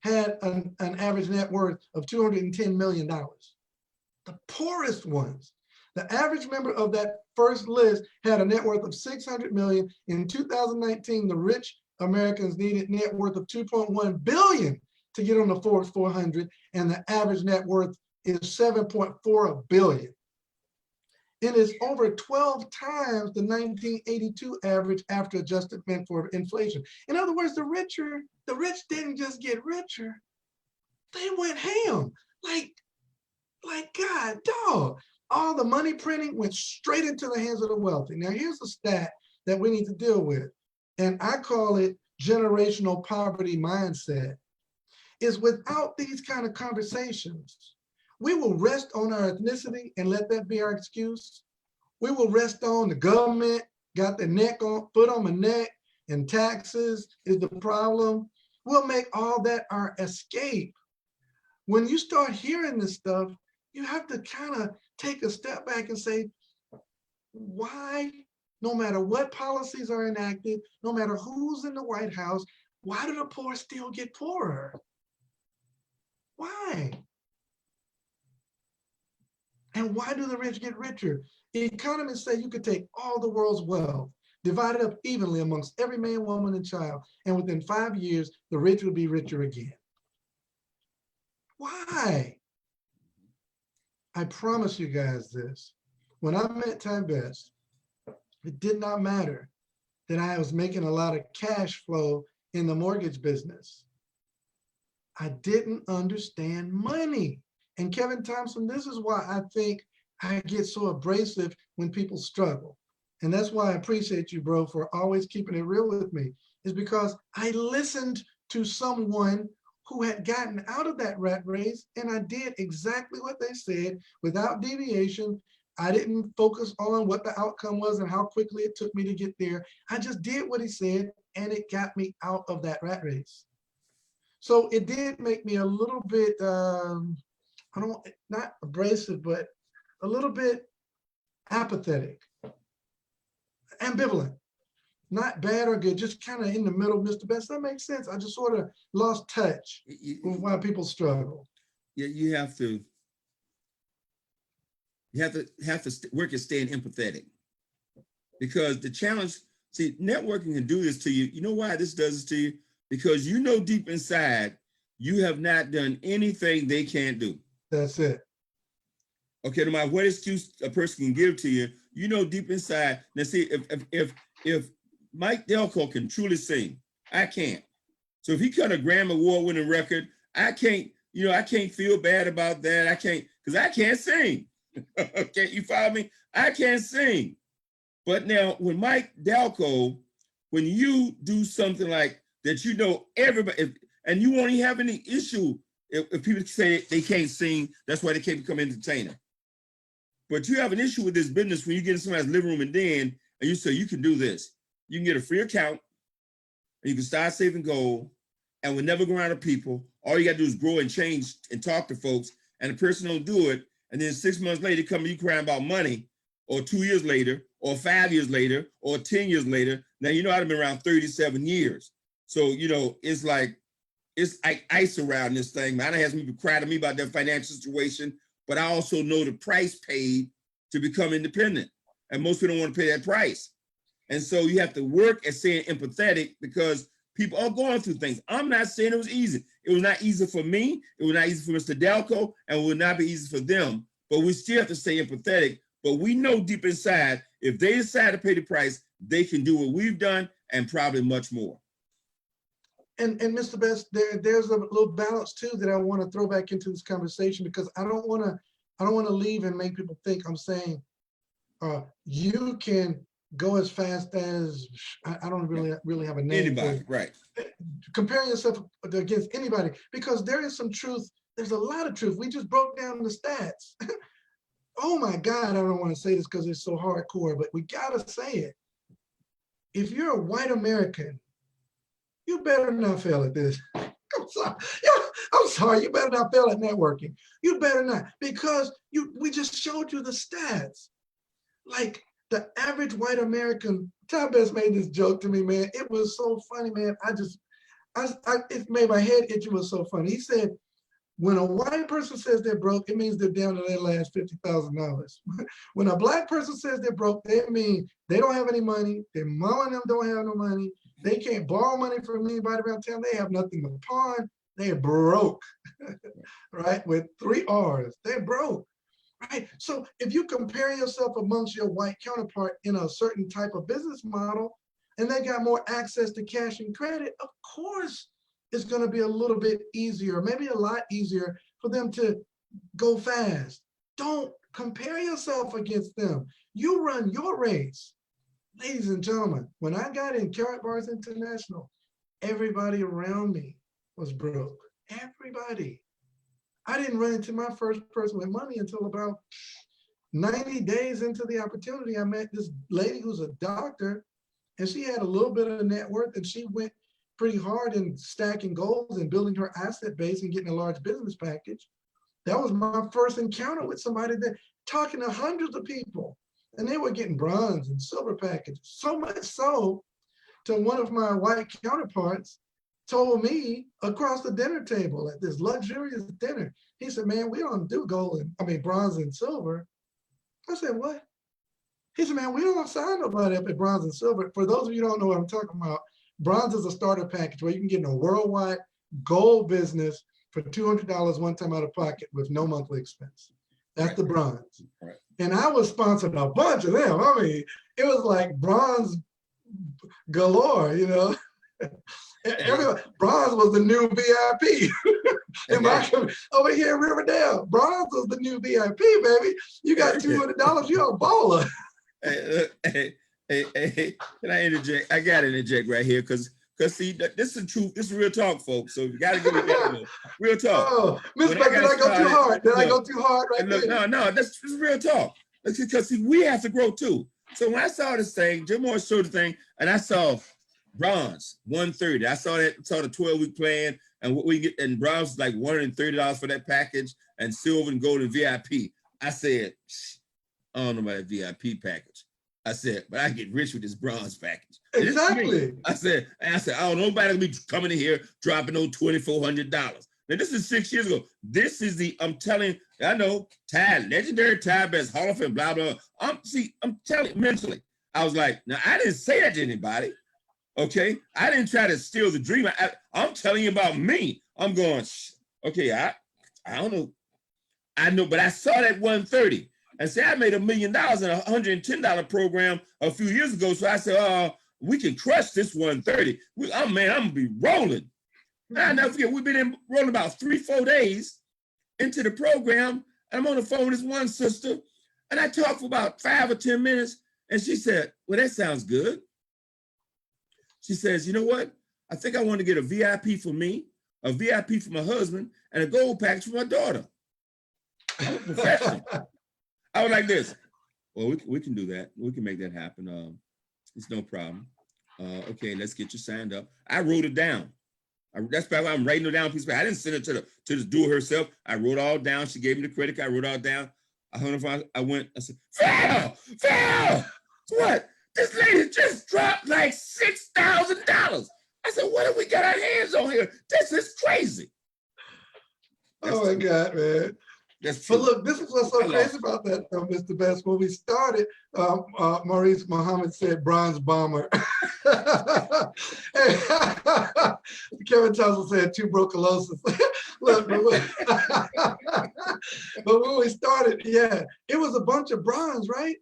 had an average net worth of $210 million. The poorest ones. The average member of that first list had a net worth of 600 million. In 2019, the rich Americans needed net worth of 2.1 billion to get on the Forbes 400, and the average net worth is 7.4 billion. It is over 12 times the 1982 average after adjustment for inflation. In other words, the rich didn't just get richer, they went ham. Like God, dog. All the money printing went straight into the hands of the wealthy. Now, here's a stat that we need to deal with, and I call it generational poverty mindset. Is without these kind of conversations, we will rest on our ethnicity and let that be our excuse. We will rest on the government got the foot on my neck, and taxes is the problem. We'll make all that our escape. When you start hearing this stuff, you have to kind of take a step back and say, why, no matter what policies are enacted, no matter who's in the White House, why do the poor still get poorer? Why? And why do the rich get richer? Economists say you could take all the world's wealth, divide it up evenly amongst every man, woman, and child, and within 5 years, the rich would be richer again. Why? I promise you guys this. When I met Ty Best, it did not matter that I was making a lot of cash flow in the mortgage business. I didn't understand money. And Kevin Thompson, this is why I think I get so abrasive when people struggle. And that's why I appreciate you, bro, for always keeping it real with me, is because I listened to someone who had gotten out of that rat race, and I did exactly what they said without deviation. I didn't focus on what the outcome was and how quickly it took me to get there. I just did what he said, and it got me out of that rat race. So it did make me a little bit, not abrasive, but a little bit apathetic, ambivalent. Not bad or good, just kind of in the middle, Mr. Best. That makes sense. I just sort of lost touch with why people struggle. Yeah, you have to work at staying empathetic, because the challenge, see, networking can do this to you. You know why this does this to you? Because you know deep inside you have not done anything they can't do. That's it. Okay, no matter what excuse a person can give to you, you know deep inside. Now, see, if Mike Dalcoe can truly sing, I can't. So if he cut a Grammy Award-winning record, I can't feel bad about that. I can't, because I can't sing. Okay, you follow me? I can't sing. But now, when Mike Dalcoe, when you do something like that, you know everybody, and you won't even have any issue if people say they can't sing, that's why they can't become entertainer. But you have an issue with this business when you get in somebody's living room and den, and you say, you can do this. You can get a free account, and you can start saving gold, and we'll never go around to people. All you got to do is grow and change and talk to folks, and the person don't do it, and then 6 months later, come to you crying about money, or 2 years later, or 5 years later, or 10 years later. Now, you know, I've been around 37 years. So, you know, it's like ice around this thing, man. I had some people cry to me about their financial situation, but I also know the price paid to become independent. And most people don't want to pay that price. And so you have to work at staying empathetic, because people are going through things. I'm not saying it was easy. It was not easy for me. It was not easy for Mr. Dalcoe, and it would not be easy for them. But we still have to stay empathetic. But we know deep inside, if they decide to pay the price, they can do what we've done and probably much more. And Mr. Best, there's a little balance too that I want to throw back into this conversation, because I don't want to leave and make people think I'm saying you can go as fast as, I don't really have a name. Anybody, right? Comparing yourself against anybody, because there is some truth. There's a lot of truth. We just broke down the stats. Oh my God, I don't want to say this because it's so hardcore, but we gotta say it. If you're a white American, you better not fail at this. I'm sorry. I'm sorry. You better not fail at networking. You better not, because we just showed you the stats. Like the average white American, Ty Best made this joke to me, man. It was so funny, man. it made my head itch. It was so funny. He said, when a white person says they're broke, it means they're down to their last $50,000. When a black person says they're broke, they mean they don't have any money. Their mom and them don't have no money. They can't borrow money from anybody around town. They have nothing to pawn. They're broke, right? With 3 R's, they're broke, right? So if you compare yourself amongst your white counterpart in a certain type of business model, and they got more access to cash and credit, of course, it's going to be a little bit easier, maybe a lot easier for them to go fast. Don't compare yourself against them. You run your race. Ladies and gentlemen, when I got in Karatbars International, everybody around me was broke. Everybody. I didn't run into my first person with money until about 90 days into the opportunity. I met this lady who's a doctor, and she had a little bit of net worth, and she went pretty hard in stacking goals and building her asset base and getting a large business package. That was my first encounter with somebody that talking to hundreds of people, and they were getting bronze and silver packages. So much so to one of my white counterparts told me across the dinner table at this luxurious dinner, he said, man, we don't do bronze and silver. I said, what? He said, man, we don't sign nobody up at bronze and silver. For those of you who don't know what I'm talking about, bronze is a starter package where you can get in a worldwide gold business for $200 one time out of pocket with no monthly expense. That's right. The bronze. Right. And I was sponsored a bunch of them. I mean, it was like bronze galore, you know. Everyone, bronze was the new VIP. Over here in Riverdale, bronze was the new VIP, baby. You got $200, you're a baller. Hey, can I interject? I got to interject right here because see, this is the truth. This is real talk, folks. So you got to give it that real talk. Oh, Mr. Did I go too hard? Did I go too hard right there? No, that's real talk. Because see, we have to grow too. So when I saw this thing, Jim Moore showed the thing, and I saw bronze 130. I saw the 12-week plan, and what we get, and bronze is like $130 for that package, and silver and gold and VIP. I said, I don't know about that VIP package. I said, but I get rich with this bronze package. Exactly. I said, I don't know, nobody will be coming in here dropping no $2,400. Now this is 6 years ago. This is I'm telling, I know, legendary Tide best Hall of Fame, blah, blah. I'm telling you mentally. I was like, now I didn't say that to anybody. Okay. I didn't try to steal the dream. I'm telling you about me. I'm going, okay, I don't know. I know, but I saw that 130. And say I made $1 million in a $110 program a few years ago. So I said, we can crush this 130. I'm gonna be rolling. I never forget, we've been rolling about 3-4 days into the program. And I'm on the phone with this one sister, and I talked for about 5 or 10 minutes. And she said, well, that sounds good. She says, you know what? I think I want to get a VIP for me, a VIP for my husband, and a gold package for my daughter. I'm a professional. I was like this. Well, we can do that. We can make that happen. It's no problem. Okay, let's get you signed up. I wrote it down. That's probably why I'm writing it down. I didn't send it to the do it herself. I wrote it all down. She gave me the credit card. I wrote it all down. I said, Phil! What? This lady just dropped like $6,000. I said, what have we got our hands on here? This is crazy. Oh my God, man. But look, this is what's so crazy about that, though, Mr. Best. When we started, Maurice Muhammad said bronze bomber. Kevin Thompson said tuberculosis. Look, but when we started, yeah, it was a bunch of bronze, right?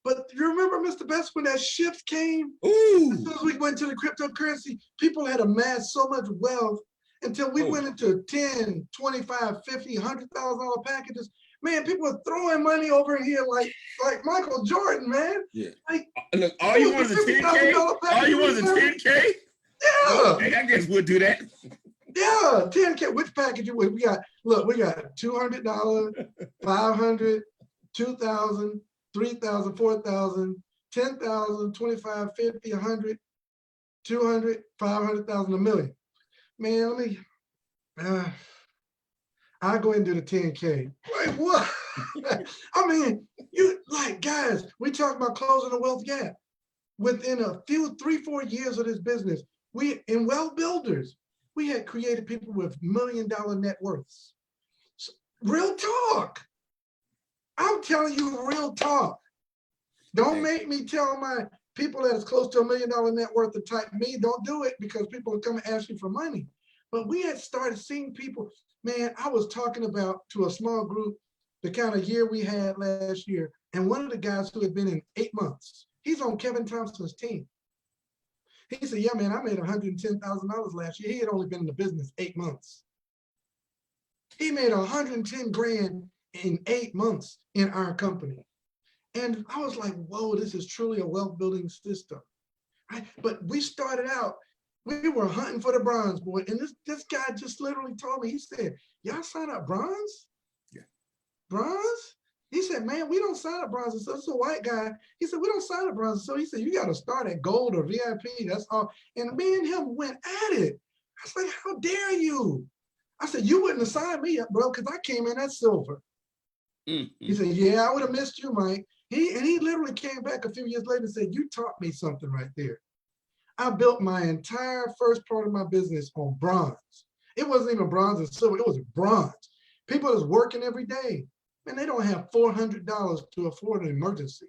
But you remember, Mr. Best, when that shift came? Ooh. As soon as we went to the cryptocurrency, people had amassed so much wealth until we went into 10, 25, 50, $100,000 packages. Man, people are throwing money over here like Michael Jordan, man. Yeah. Like, look, all you want is a 10K? All you want is a 10K? Yeah. Okay, I guess we'll do that. Yeah, 10K. Which package we got? Look, we got $200, $500, $2,000, $3,000, $4,000, $10,000, $25, $50, $100, $200, $500,000, $1 million. Man, let me, I'll go ahead and do the 10K. Like what? I mean, guys, we talk about closing the wealth gap. Within a few, 3-4 years of this business, In Well Builders, we had created people with $1 million net worths. Real talk. I'm telling you real talk. Don't make me tell my people that is close to $1 million net worth to type me. Don't do it, because people will come and ask you for money. But we had started seeing people, man, I was talking about to a small group the kind of year we had last year. And one of the guys who had been in 8 months, he's on Kevin Thompson's team. He said, yeah, man, I made $110,000 last year. He had only been in the business 8 months. He made 110 grand in 8 months in our company. And I was like, whoa, this is truly a wealth building system. Right? But we started out, we were hunting for the bronze, boy. And this guy just literally told me, he said, y'all sign up bronze? Yeah. Bronze? He said, man, we don't sign up bronze. So it's a white guy. He said, we don't sign up bronze. So he said, you got to start at gold or VIP. That's all. And me and him went at it. I was like, how dare you? I said, you wouldn't have signed me up, bro, because I came in at silver. He said, yeah, I would have missed you, Mike. He literally came back a few years later and said, you taught me something right there. I built my entire first part of my business on bronze. It wasn't even bronze and silver, it was bronze. People that's working every day, man, they don't have $400 to afford an emergency.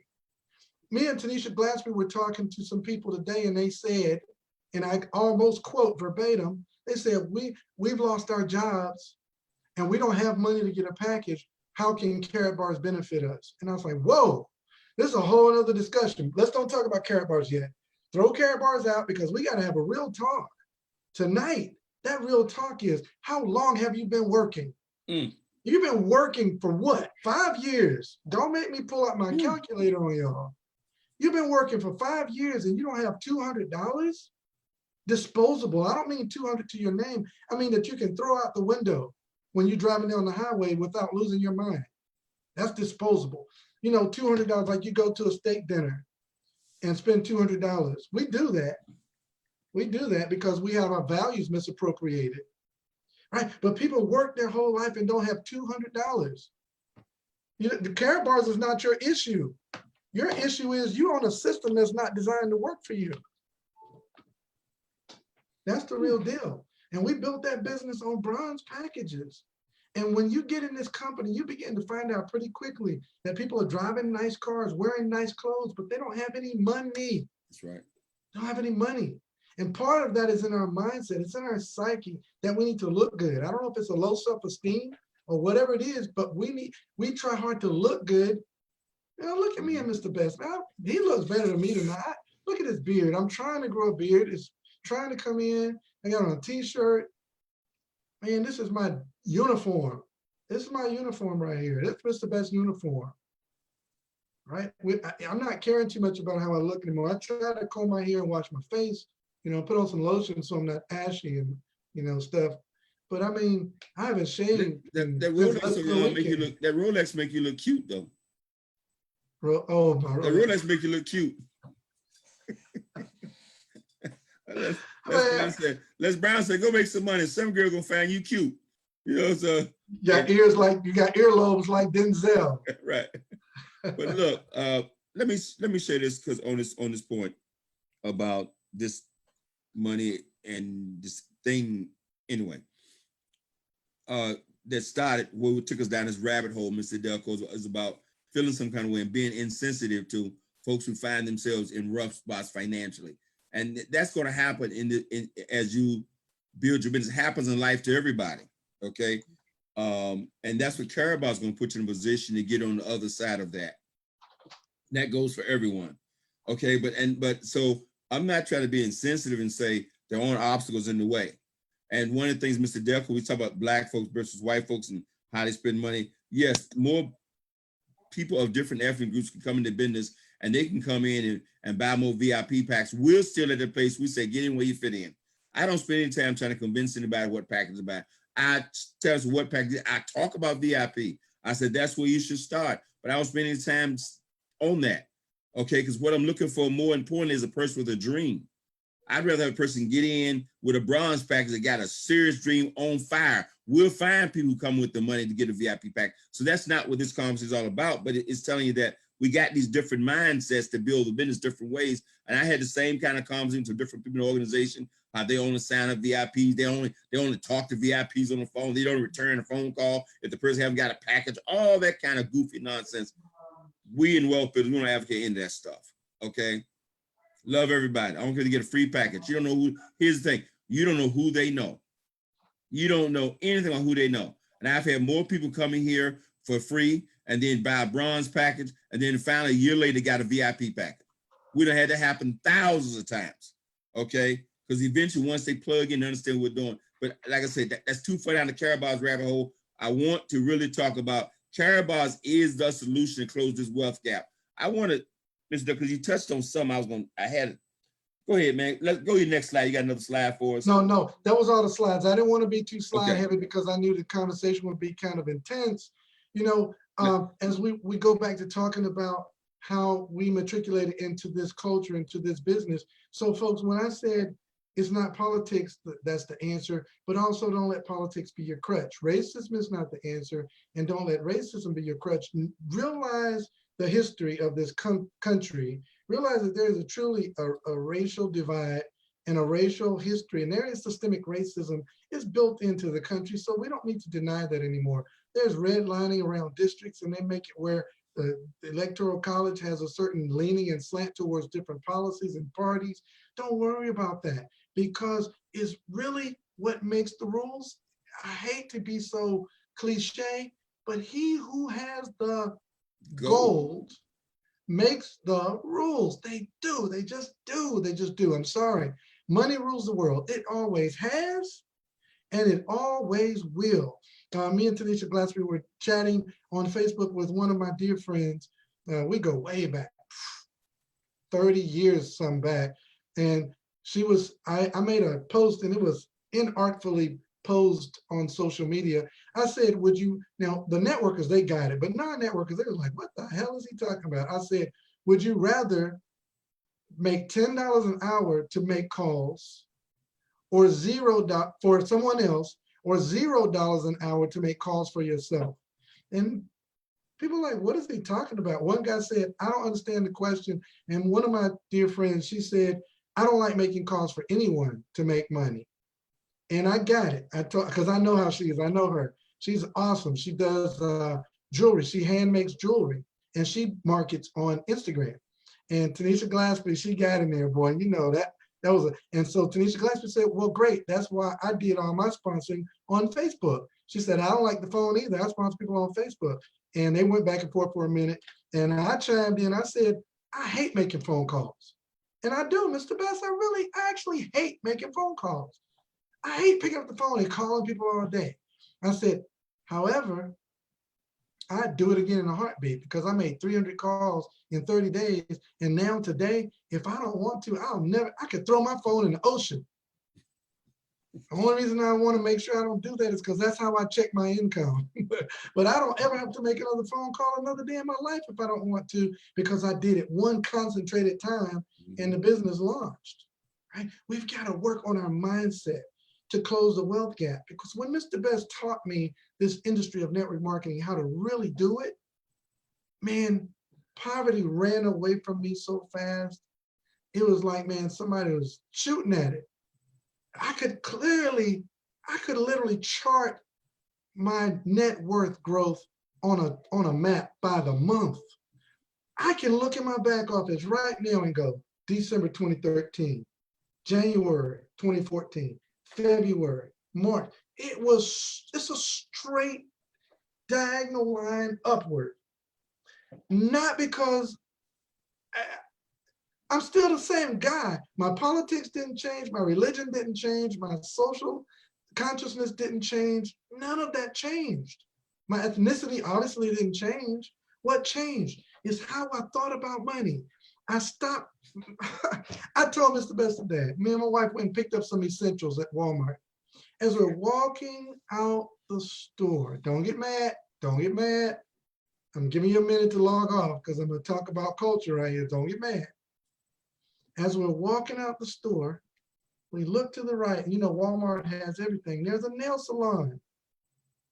Me and Tanisha Glassby were talking to some people today, and they said, and I almost quote verbatim, they said, we've lost our jobs and we don't have money to get a package. How can Karatbars benefit us? And I was like, whoa, this is a whole other discussion. Let's don't talk about Karatbars yet. Throw Karatbars out, because we got to have a real talk tonight. That real talk is, how long have you been working? You've been working for what? 5 years. Don't make me pull out my calculator on y'all. You've been working for 5 years and you don't have $200 disposable. I don't mean 200 to your name. I mean that you can throw out the window when you're driving down the highway without losing your mind. That's disposable. You know, $200, like you go to a steak dinner and spend $200. We do that. We do that because we have our values misappropriated, right? But people work their whole life and don't have $200. You know, the Karatbars is not your issue. Your issue is you on a system that's not designed to work for you. That's the real deal. And we built that business on bronze packages. And when you get in this company, you begin to find out pretty quickly that people are driving nice cars, wearing nice clothes, but they don't have any money. That's right. They don't have any money. And part of that is in our mindset. It's in our psyche that we need to look good. I don't know if it's a low self-esteem or whatever it is, but we try hard to look good. You know, look at me and Mr. Best. Man, he looks better than me tonight. Look at his beard. I'm trying to grow a beard. It's trying to come in. I got on a t-shirt. Man, this is my uniform. This is my uniform right here. This Mr. Best uniform, right? I'm not caring too much about how I look anymore. I try to comb my hair and wash my face, you know, put on some lotion so I'm not ashy and, you know, stuff. But I mean, I haven't shaved. That Rolex make you look cute though. Oh, my The Rolex make you look cute. Les Brown said, go make some money. Some girl gonna find you cute. You know, so you got earlobes like Denzel. Right. But look, let me share this, because on this point about this money and this thing anyway. That started what took us down this rabbit hole, Mr. Dalcoe, is about feeling some kind of way and being insensitive to folks who find themselves in rough spots financially. And that's going to happen as you build your business. It happens in life to everybody, okay? And that's what Karatbars is going to put you in a position to get on the other side of that. That goes for everyone, okay? But so I'm not trying to be insensitive and say there aren't obstacles in the way. And one of the things, Mr. Dalcoe, we talk about Black folks versus white folks and how they spend money. Yes, more people of different ethnic groups can come into business and they can come in and buy more VIP packs. We're still at the place we say, get in where you fit in. I don't spend any time trying to convince anybody what package to buy. I tell us what package. I talk about VIP. I said, that's where you should start. But I don't spend any time on that, okay? Because what I'm looking for more importantly is a person with a dream. I'd rather have a person get in with a bronze package that got a serious dream on fire. We'll find people who come with the money to get a VIP pack. So that's not what this conference is all about, but it's telling you that we got these different mindsets to build the business different ways. And I had the same kind of conversation to different people in the organization. They only sign up VIPs. They only talk to VIPs on the phone. They don't return a phone call if the person haven't got a package. All that kind of goofy nonsense. We in welfare, we don't advocate into that stuff. Okay. Love everybody. I don't care to get a free package. You don't know who. Here's the thing. You don't know who they know. You don't know anything about who they know. And I've had more people coming here for free and then buy a bronze package, and then finally a year later got a VIP package. We done had that happen thousands of times. Okay. Because eventually, once they plug in and understand what we're doing. But like I said, that's too far down the Karatbars rabbit hole. I want to really talk about Karatbars is the solution to close this wealth gap. I want to, Mr. because you touched on something I had it. Go ahead, man. Let's go to your next slide. You got another slide for us? No, that was all the slides. I didn't want to be too slide Okay. heavy because I knew the conversation would be kind of intense. You know, as we go back to talking about how we matriculated into this culture, into this business. So folks, when I said it's not politics, that's the answer, but also don't let politics be your crutch. Racism is not the answer, and don't let racism be your crutch. Realize the history of this country. Realize that there is truly a racial divide and a racial history, and there is systemic racism is built into the country, so we don't need to deny that anymore. There's redlining around districts, and they make it where the electoral college has a certain leaning and slant towards different policies and parties. Don't worry about that, because it's really what makes the rules. I hate to be so cliche, but he who has the gold makes the rules. They do. They just do. They just do. I'm sorry. Money rules the world. It always has, and it always will. Me and Tanisha Glassby were chatting on Facebook with one of my dear friends. We go way back, 30 years some back. And she was, I made a post, and it was inartfully posed on social media. I said, would you, now the networkers, they got it, but non-networkers, they were like, what the hell is he talking about? I said, would you rather make $10 an hour to make calls, or $0 for someone else, or $0 an hour to make calls for yourself? And people are like, what is he talking about? One guy said, I don't understand the question. And one of my dear friends, she said, I don't like making calls for anyone to make money. And I got it. I told, because I know how she is. I know her. She's awesome. She does jewelry. She hand makes jewelry, and she markets on Instagram. And Tanisha Glassby, she got in there, boy. You know that was a. And so Tanisha Glassby said, well, great. That's why I did all my sponsoring on Facebook. She said, I don't like the phone either. I sponsor people on Facebook. And they went back and forth for a minute. And I chimed in. I said, I hate making phone calls. And I do, Mr. Best. I actually hate making phone calls. I hate picking up the phone and calling people all day. I said, however, I'd do it again in a heartbeat, because I made 300 calls in 30 days. And now today, if I don't want to, I could throw my phone in the ocean. The only reason I want to make sure I don't do that is because that's how I check my income. But I don't ever have to make another phone call another day in my life if I don't want to, because I did it one concentrated time and the business launched. Right? We've got to work on our mindset to close the wealth gap, because when Mr. Best taught me this industry of network marketing, how to really do it, man, poverty ran away from me so fast. It was like, man, somebody was shooting at it. I could literally chart my net worth growth on a map by the month. I can look at my back office right now and go, December 2013, January 2014, February, March. It's a straight diagonal line upward. Not because I'm still the same guy. My politics didn't change. My religion didn't change. My social consciousness didn't change. None of that changed. My ethnicity obviously didn't change. What changed is how I thought about money. I stopped. I told Mr. Best today, me and my wife went and picked up some essentials at Walmart. As we're walking out the store, don't get mad. Don't get mad. I'm giving you a minute to log off, because I'm going to talk about culture right here. Don't get mad. As we're walking out the store, we look to the right. You know, Walmart has everything. There's a nail salon,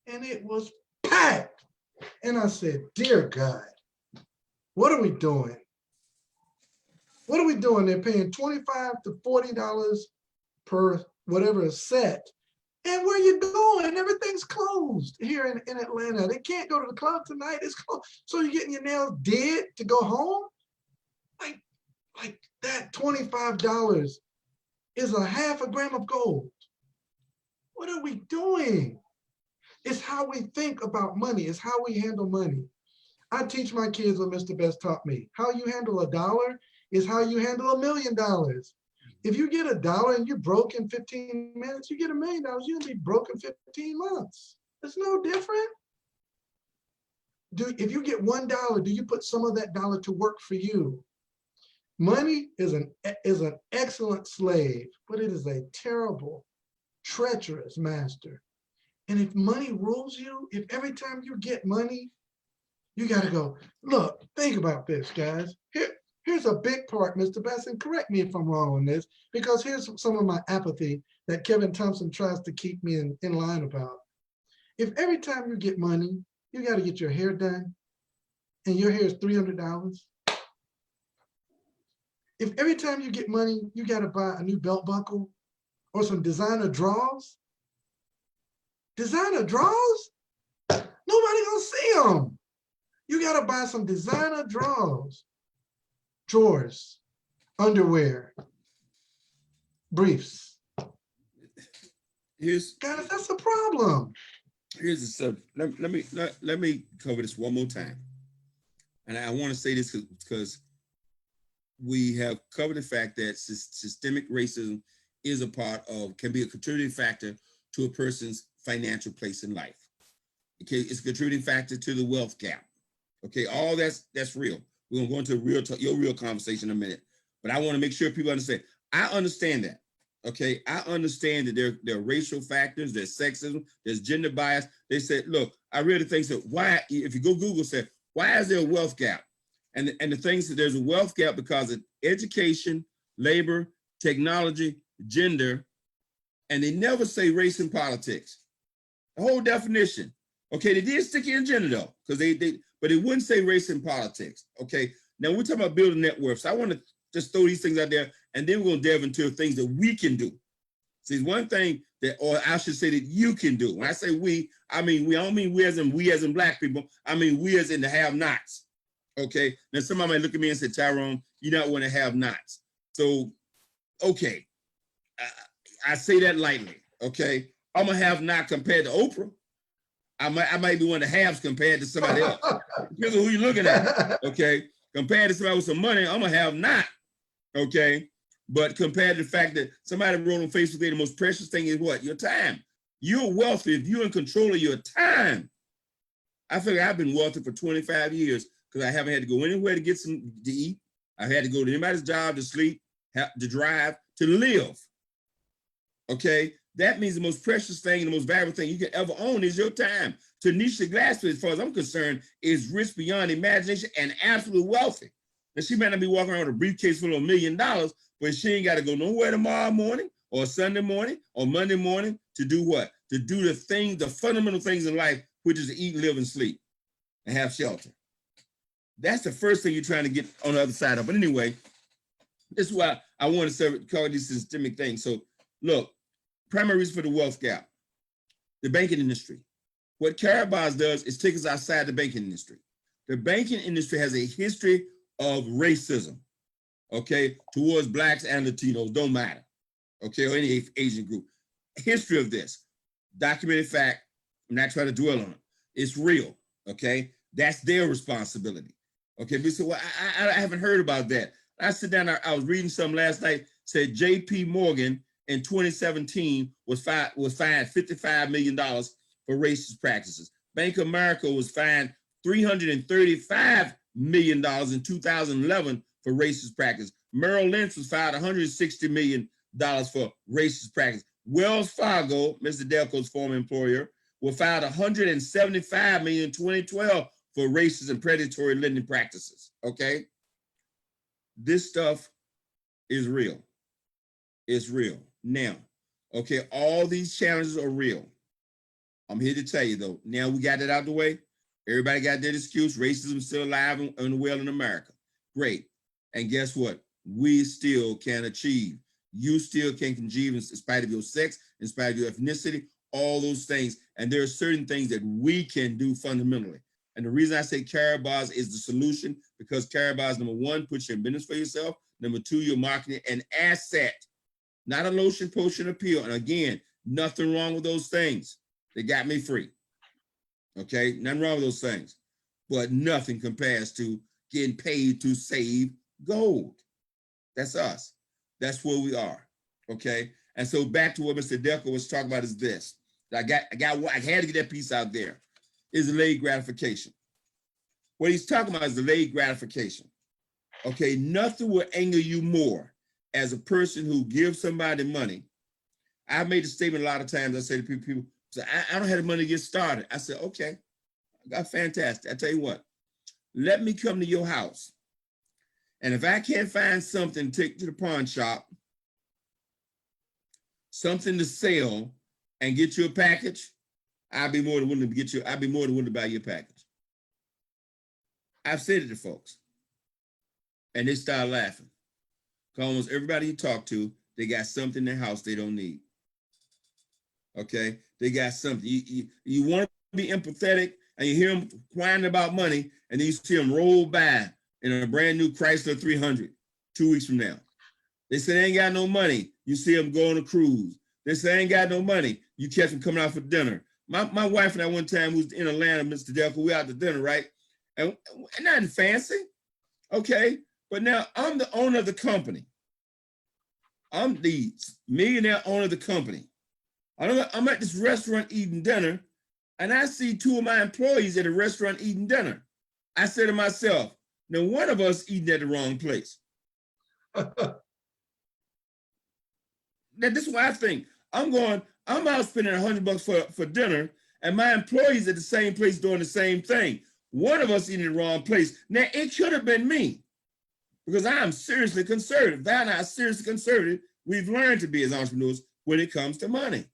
and it was packed. And I said, dear God, what are we doing? What are we doing? They're paying $25 to $40 per whatever is set. And where you going? Everything's closed here in Atlanta. They can't go to the club tonight. It's closed. So you're getting your nails did to go home? Like that $25 is a half a gram of gold. What are we doing? It's how we think about money. It's how we handle money. I teach my kids what Mr. Best taught me. How you handle $1 is how you handle $1 million. If you get $1 and you're broke in 15 minutes, you get $1 million, you're gonna be broke in 15 months. It's no different. If you get $1, do you put some of that dollar to work for you? Money is an excellent slave, but it is a terrible, treacherous master. And if money rules you, if every time you get money, you got to go, look, think about this, guys. Here's a big part, Mr. Best, and correct me if I'm wrong on this, because here's some of my apathy that Kevin Thompson tries to keep me in line about. If every time you get money, you got to get your hair done, and your hair is $300, if every time you get money, you got to buy a new belt buckle or some designer drawers, nobody gonna see them. You got to buy some designer drawers, underwear, briefs. Guys, that's a problem. Here's the subject. Let me cover this one more time. And I want to say this because we have covered the fact that systemic racism can be a contributing factor to a person's financial place in life. Okay, it's a contributing factor to the wealth gap. Okay, all that's real. We're gonna go into your real conversation in a minute, but I want to make sure people understand. I understand that. Okay, I understand that there are racial factors, there's sexism, there's gender bias. They said, look, I read the things that why, if you go Google, said, why is there a wealth gap? And the things that there's a wealth gap because of education, labor, technology, gender, and they never say race and politics. The whole definition. Okay, they did stick in gender though, because but they wouldn't say race and politics. Okay, now we're talking about building net worth. So I want to just throw these things out there, and then we're going to delve into things that we can do. See, one thing that, or I should say that you can do. When I say we, I mean we. I don't mean we as in black people. I mean we as in the have-nots. Okay, now somebody might look at me and say, Tyrone, you're not one to have-nots. So, okay, I say that lightly. Okay, I'm a have-not compared to Oprah. I might be one of the haves compared to somebody else. Depends on who you're looking at. Okay, compared to somebody with some money, I'm a have-not. Okay, but compared to the fact that somebody wrote on Facebook, the most precious thing is what? Your time. You're wealthy if you're in control of your time. I figure I've been wealthy for 25 years because I haven't had to go anywhere to get something to eat. I've had to go to anybody's job to sleep, to drive, to live. Okay, that means the most precious thing and the most valuable thing you can ever own is your time. Tanisha Glassford, as far as I'm concerned, is rich beyond imagination and absolutely wealthy. Now, she might not be walking around with a briefcase full of $1 million, but she ain't got to go nowhere tomorrow morning or Sunday morning or Monday morning to do what? To do the things, the fundamental things in life, which is to eat, live, and sleep and have shelter. That's the first thing you're trying to get on the other side of. But anyway, this is why I want to cover these systemic things. So look, primary reason for the wealth gap, the banking industry. What Karatbars does is take us outside the banking industry. The banking industry has a history of racism, okay, towards blacks and Latinos, don't matter, okay, or any Asian group. History of this, documented fact, I'm not trying to dwell on it. It's real, okay? That's their responsibility, okay? But so well, I haven't heard about that. I sit down, I was reading something last night, said J.P. Morgan in 2017 was fined $55 million for racist practices. Bank of America was fined $335 million in 2011 for racist practice. Merrill Lynch was fined $160 million for racist practice. Wells Fargo, Mr. Dalcoe's former employer, was fined $175 million in 2012 for racist and predatory lending practices, okay? This stuff is real. It's real. Now, okay, all these challenges are real. I'm here to tell you though, now we got that out the way. Everybody got their excuse. Racism is still alive and well in America. Great. And guess what? We still can achieve. you still can congeal in spite of your sex, in spite of your ethnicity, all those things. And there are certain things that we can do fundamentally. And the reason I say Karatbars is the solution, because Karatbars, number one, puts your business for yourself. Number two, your marketing an asset, not a lotion, potion, or pill. And again, nothing wrong with those things. They got me free. Okay, nothing wrong with those things. But nothing compares to getting paid to save gold. That's us. That's where we are. Okay. And so back to what Mr. Dalcoe was talking about is this. I had to get that piece out there. Is delayed gratification. What he's talking about is delayed gratification. Okay, nothing will anger you more as a person who gives somebody money. I've made a statement a lot of times. I say to people say, I don't have the money to get started. I said, okay, I got fantastic. I tell you what, let me come to your house. And if I can't find something to take to the pawn shop, something to sell and get you a package, I'd be more than willing to get you, I'd be more than willing to buy you a package. I've said it to folks. And they start laughing. Because almost everybody you talk to, they got something in their house they don't need. Okay? They got something. You want to be empathetic, and you hear them whining about money, and then you see them roll by in a brand new Chrysler 300 2 weeks from now. They say they ain't got no money. You see them go on a cruise. They say they ain't got no money. You catch them coming out for dinner. My wife and I one time was in Atlanta, Mr. Dalcoe, we out to dinner, right? And nothing fancy, okay? But now I'm the owner of the company. I'm the millionaire owner of the company. I'm at this restaurant eating dinner, and I see two of my employees at a restaurant eating dinner. I say to myself, now one of us eating at the wrong place. Now, this is what I think. I'm out spending $100 for dinner, and my employees at the same place doing the same thing. One of us in the wrong place. Now, it could have been me, because I am seriously conservative. Val and I are seriously conservative. We've learned to be as entrepreneurs when it comes to money.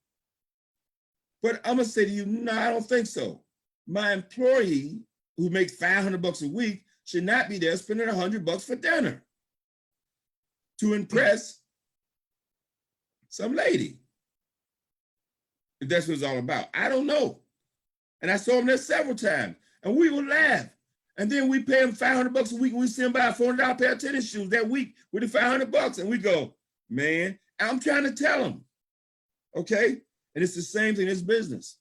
But I'm gonna say to you, no, I don't think so. My employee who makes $500 a week should not be there spending $100 for dinner to impress some lady. If that's what it's all about. I don't know. And I saw him there several times, and we would laugh. And then we pay him $500 a week, and we send by a $400 pair of tennis shoes that week with the $500, and we go, man, I'm trying to tell him, okay? And it's the same thing as business,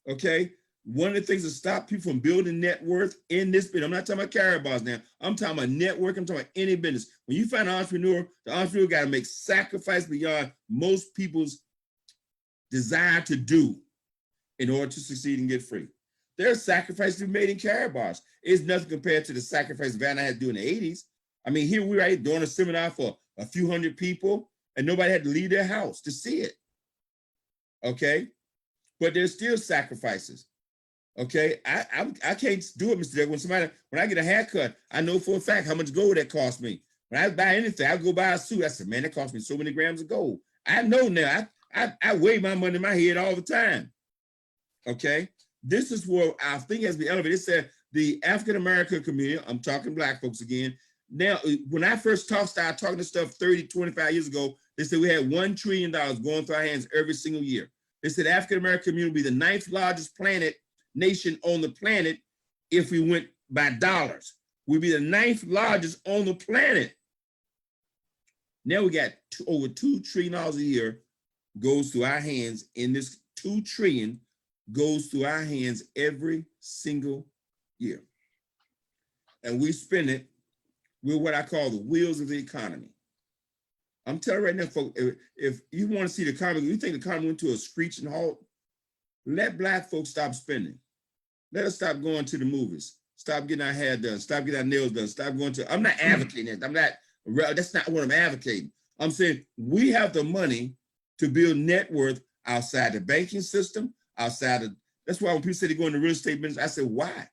okay? One of the things that stop people from building net worth in this business, I'm not talking about Karatbars now, I'm talking about network, I'm talking about any business. When you find an entrepreneur, the entrepreneur got to make sacrifice beyond most people's desire to do in order to succeed and get free. There's sacrifices we made in Karatbars. It's nothing compared to the sacrifice Vanna had to do in the 80s. I mean, here we are doing a seminar for a few hundred people, and nobody had to leave their house to see it. Okay? But there's still sacrifices. Okay? I can't do it, Mr. Dalcoe. When I get a haircut, I know for a fact how much gold that cost me. When I buy anything, I go buy a suit. I said, man, that cost me so many grams of gold. I know now. I weigh my money in my head all the time. Okay? This is where our thing has been elevated. It said the African-American community, I'm talking Black folks again. Now, when I first started talking this stuff 30, 25 years ago, they said we had $1 trillion going through our hands every single year. They said African-American community would be the 9th largest nation on the planet if we went by dollars. We'd be the 9th largest on the planet. Now we got over $2 trillion a year goes through our hands. In this $2 trillion goes through our hands every single year. And we spend it with what I call the wheels of the economy. I'm telling you right now, folks, if you want to see the economy, you think the economy went to a screeching halt, let Black folks stop spending. Let us stop going to the movies. Stop getting our hair done. Stop getting our nails done. Stop going to, I'm not advocating that. That's not what I'm advocating. I'm saying we have the money to build net worth outside the banking system, that's why when people say they go into real estate business, I say, why?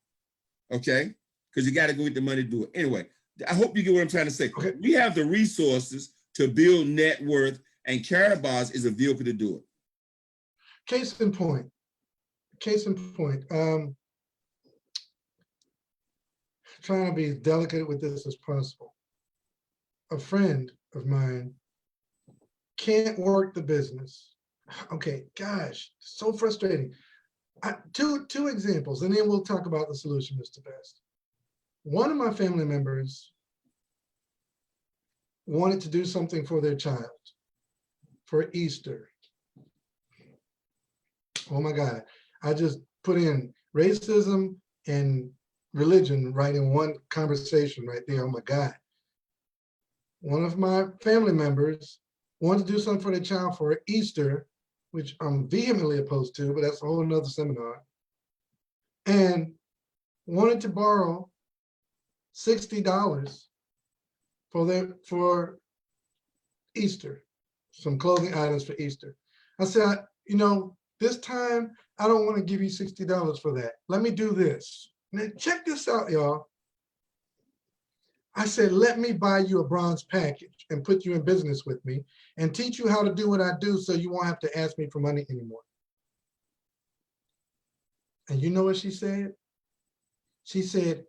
Okay? Because you got to go get the money to do it. Anyway, I hope you get what I'm trying to say. Okay. We have the resources to build net worth, and Karatbars is a vehicle to do it. Case in point. Trying to be as delicate with this as possible. A friend of mine can't work the business. Okay, gosh, so frustrating. Two examples, and then we'll talk about the solution, Mr. Best. One of my family members wanted to do something for their child for Easter. Oh my God, I just put in racism and religion right in one conversation right there. Oh my God. One of my family members wanted to do something for their child for Easter, which I'm vehemently opposed to, but that's a whole nother seminar, and wanted to borrow $60 for Easter, some clothing items for Easter. I said, this time I don't want to give you $60 for that. Let me do this. Now check this out, y'all. I said, let me buy you a bronze package and put you in business with me and teach you how to do what I do so you won't have to ask me for money anymore. And you know what she said? She said,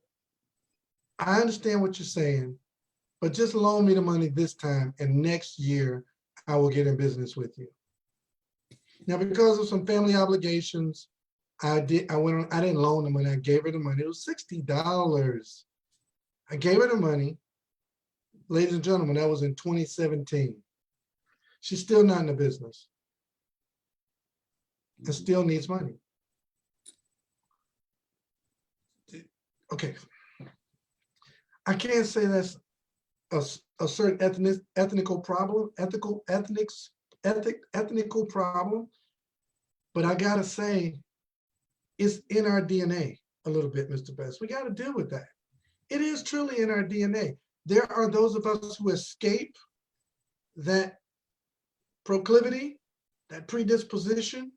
I understand what you're saying, but just loan me the money this time, and next year I will get in business with you. Now, because of some family obligations, I didn't loan the money. I gave her the money. It was $60. I gave her the money. Ladies and gentlemen, that was in 2017. She's still not in the business and still needs money. Okay. I can't say that's a certain ethnical problem, ethnical problem, but I gotta say, it's in our DNA a little bit, Mr. Best. We gotta deal with that. It is truly in our DNA. There are those of us who escape that proclivity, that predisposition,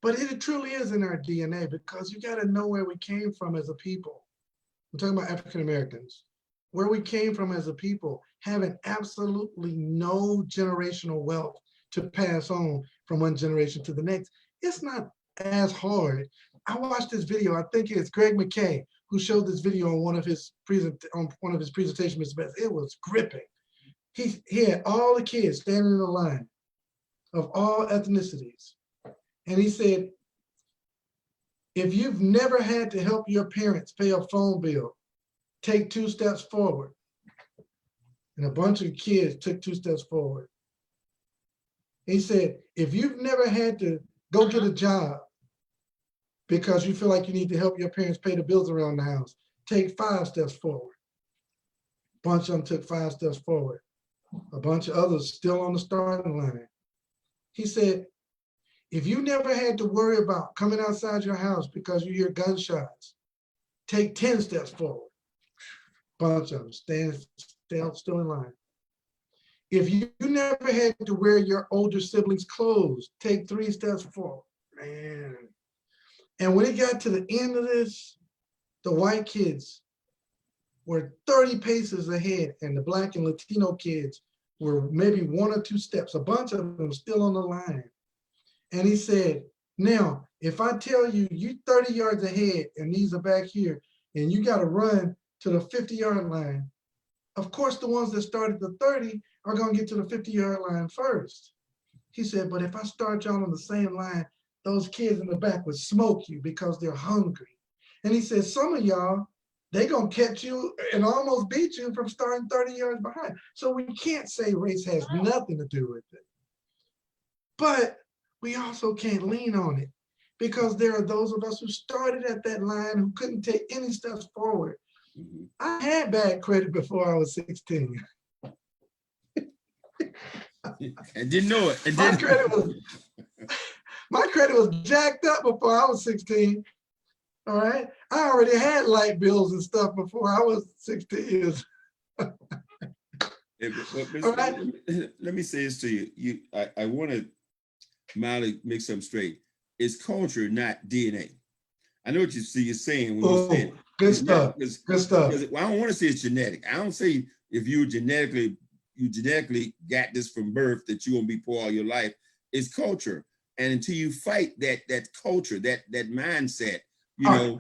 but it truly is in our DNA, because you gotta know where we came from as a people. I'm talking about African Americans, where we came from as a people, having absolutely no generational wealth to pass on from one generation to the next. It's not as hard. I watched this video. I think it's Greg McKay who showed this video on one of his presentations, Mr. Best. It was gripping. He had all the kids standing in a line of all ethnicities. And he said, if you've never had to help your parents pay a phone bill, take 2 steps forward. And a bunch of kids took 2 steps forward. He said, if you've never had to go get a job because you feel like you need to help your parents pay the bills around the house, take 5 steps forward. A bunch of them took 5 steps forward. A bunch of others still on the starting line. He said, if you never had to worry about coming outside your house because you hear gunshots, take 10 steps forward. Bunch of them still in line. If you never had to wear your older siblings' clothes, take 3 steps forward. Man. And when it got to the end of this, the white kids were 30 paces ahead, and the Black and Latino kids were maybe 1 or 2 steps, a bunch of them still on the line. And he said, now, if I tell you, you 30 yards ahead and these are back here, and you got to run to the 50-yard line, of course, the ones that started the 30 are going to get to the 50-yard line first. He said, but if I start y'all on the same line, those kids in the back would smoke you because they're hungry. And he said, some of y'all, they're going to catch you and almost beat you from starting 30 yards behind. So we can't say race has nothing to do with it. But we also can't lean on it, because there are those of us who started at that line who couldn't take any steps forward. I had bad credit before I was 16. And didn't know it. My credit was jacked up before I was 16. All right. I already had light bills and stuff before I was 16 years. All right. Let me say this to you. I want to mildly make something straight. It's culture, not DNA. I know what you're saying when you say good stuff. Good stuff. Well, I don't want to say it's genetic. I don't say if you genetically got this from birth that you're gonna be poor all your life. It's culture, and until you fight that culture, that mindset, we know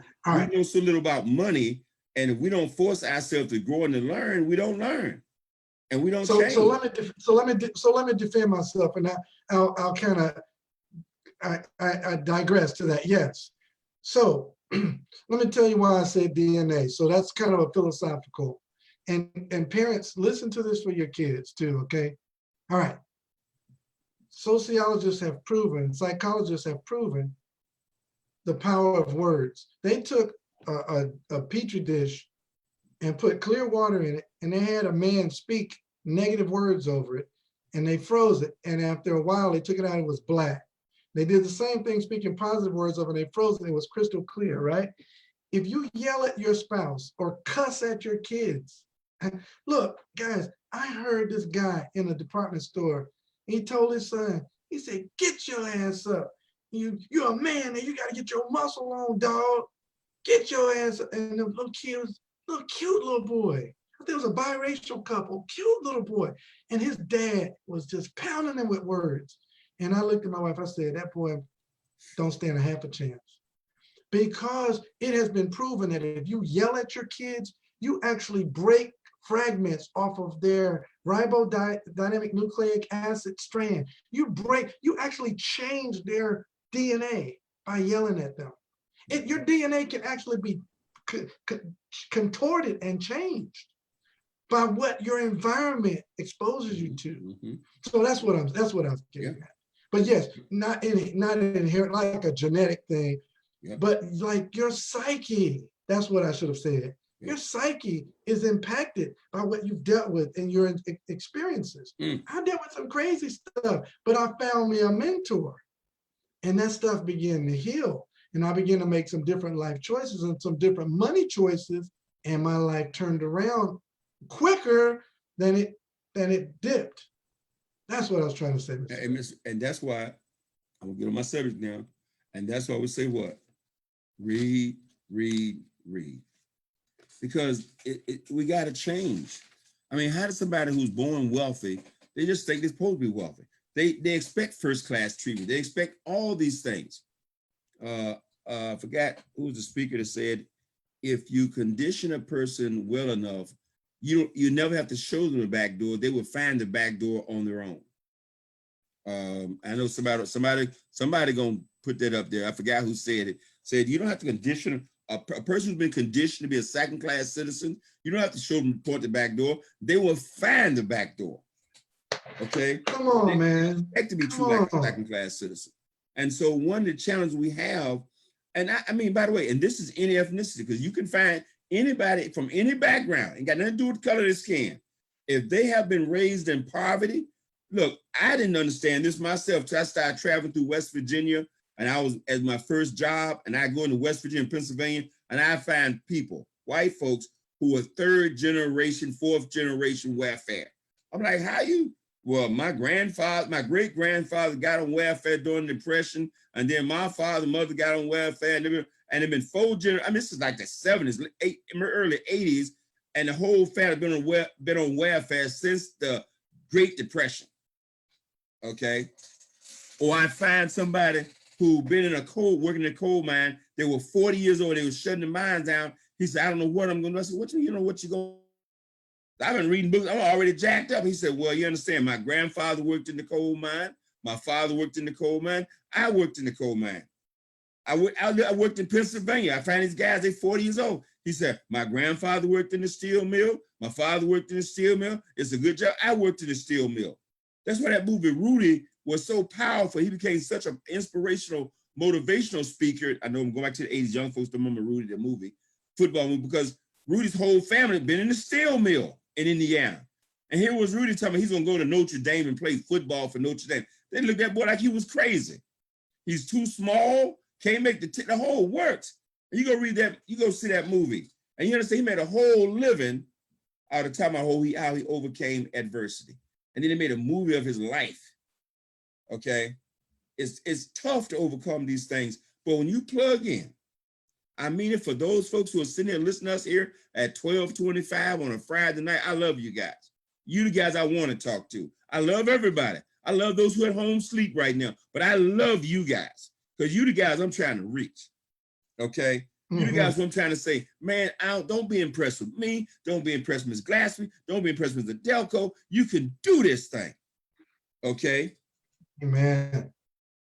so little about money, and if we don't force ourselves to grow and to learn, we don't learn. and we don't So change. let me defend myself, and I'll kind of I digress to that. Yes. So let me tell you why I said DNA. So that's kind of a philosophical, and parents, listen to this for your kids too. Okay. All right. Sociologists have proven, psychologists have proven the power of words. They took a petri dish and put clear water in it, and they had a man speak negative words over it, and they froze it. And after a while, they took it out, it was black. They did the same thing, speaking positive words over, and they froze it, it was crystal clear, right? If you yell at your spouse or cuss at your kids, and look, guys, I heard this guy in a department store, he told his son, he said, get your ass up. You're a man and you got to get your muscle on, dog. Get your ass up. And the little kid was little cute little boy. There was a biracial couple, cute little boy. And his dad was just pounding him with words. And I looked at my wife, I said, that boy don't stand a half a chance. Because it has been proven that if you yell at your kids, you actually break fragments off of their ribodynamic nucleic acid strand. You actually change their DNA by yelling at them. Your DNA can actually be contorted and changed by what your environment exposes you to. So that's what I'm getting at. But yes, not inherent like a genetic thing, but like your psyche. That's what I should have said. Your psyche is impacted by what you've dealt with in your experiences. I dealt with some crazy stuff, but I found me a mentor, and that stuff began to heal. And I began to make some different life choices and some different money choices, and my life turned around quicker than it dipped. That's what I was trying to say. And that's why I'm gonna get on my subject now. And that's why we say what? Read. Because we got to change. I mean, how does somebody who's born wealthy, they just think they're supposed to be wealthy? They expect first-class treatment. They expect all these things. I forgot who was the speaker that said, if you condition a person well enough, you never have to show them the back door. They will find the back door on their own. I know somebody gonna put that up there. I forgot who said it. Said you don't have to condition a person who's been conditioned to be a second-class citizen. You don't have to show them to point the back door. They will find the back door. Okay. Come on, man. Expect to be true like a second-class citizen. And so one of the challenges we have, and I mean, by the way, and this is any ethnicity, because you can find anybody from any background, ain't got nothing to do with the color of their skin. If they have been raised in poverty, look, I didn't understand this myself till I started traveling through West Virginia, and I was at my first job, and I go into West Virginia and Pennsylvania, and I find people, white folks, who are third generation, fourth generation welfare. I'm like, how you? Well, my great grandfather got on welfare during the Depression, and then my mother got on welfare, and they've been 4 generations. I mean, this is like the 70s, early 80s, and the whole family been on welfare since the Great Depression. Okay, or I find somebody who been working in a coal mine. They were 40 years old. They were shutting the mines down. He said, I don't know what I'm going to do. I said, what you know what you going? I've been reading books. I'm already jacked up. He said, well, you understand, my grandfather worked in the coal mine. My father worked in the coal mine. I worked in the coal mine. I worked in Pennsylvania. I find these guys, they're 40 years old. He said, my grandfather worked in the steel mill. My father worked in the steel mill. It's a good job. I worked in the steel mill. That's why that movie, Rudy, was so powerful. He became such an inspirational, motivational speaker. I know I'm going back to the 80s. Young folks don't remember Rudy, the movie, football movie, because Rudy's whole family had been in the steel mill in Indiana. And here was Rudy telling me he's going to go to Notre Dame and play football for Notre Dame. They looked at that boy like he was crazy. He's too small, can't make the whole works. And you go read that, you go see that movie, and you understand he made a whole living out of time how he overcame adversity. And then he made a movie of his life. Okay, it's tough to overcome these things, but when you plug in, I mean it for those folks who are sitting there listening to us here at 12:25 on a Friday night. I love you guys. You the guys I want to talk to. I love everybody. I love those who at home sleep right now, but I love you guys because you the guys I'm trying to reach. Okay, You the guys what I'm trying to say, man, don't be impressed with me. Don't be impressed with Ms. Glassby. Don't be impressed with the Dalcoe. You can do this thing. Okay? Amen.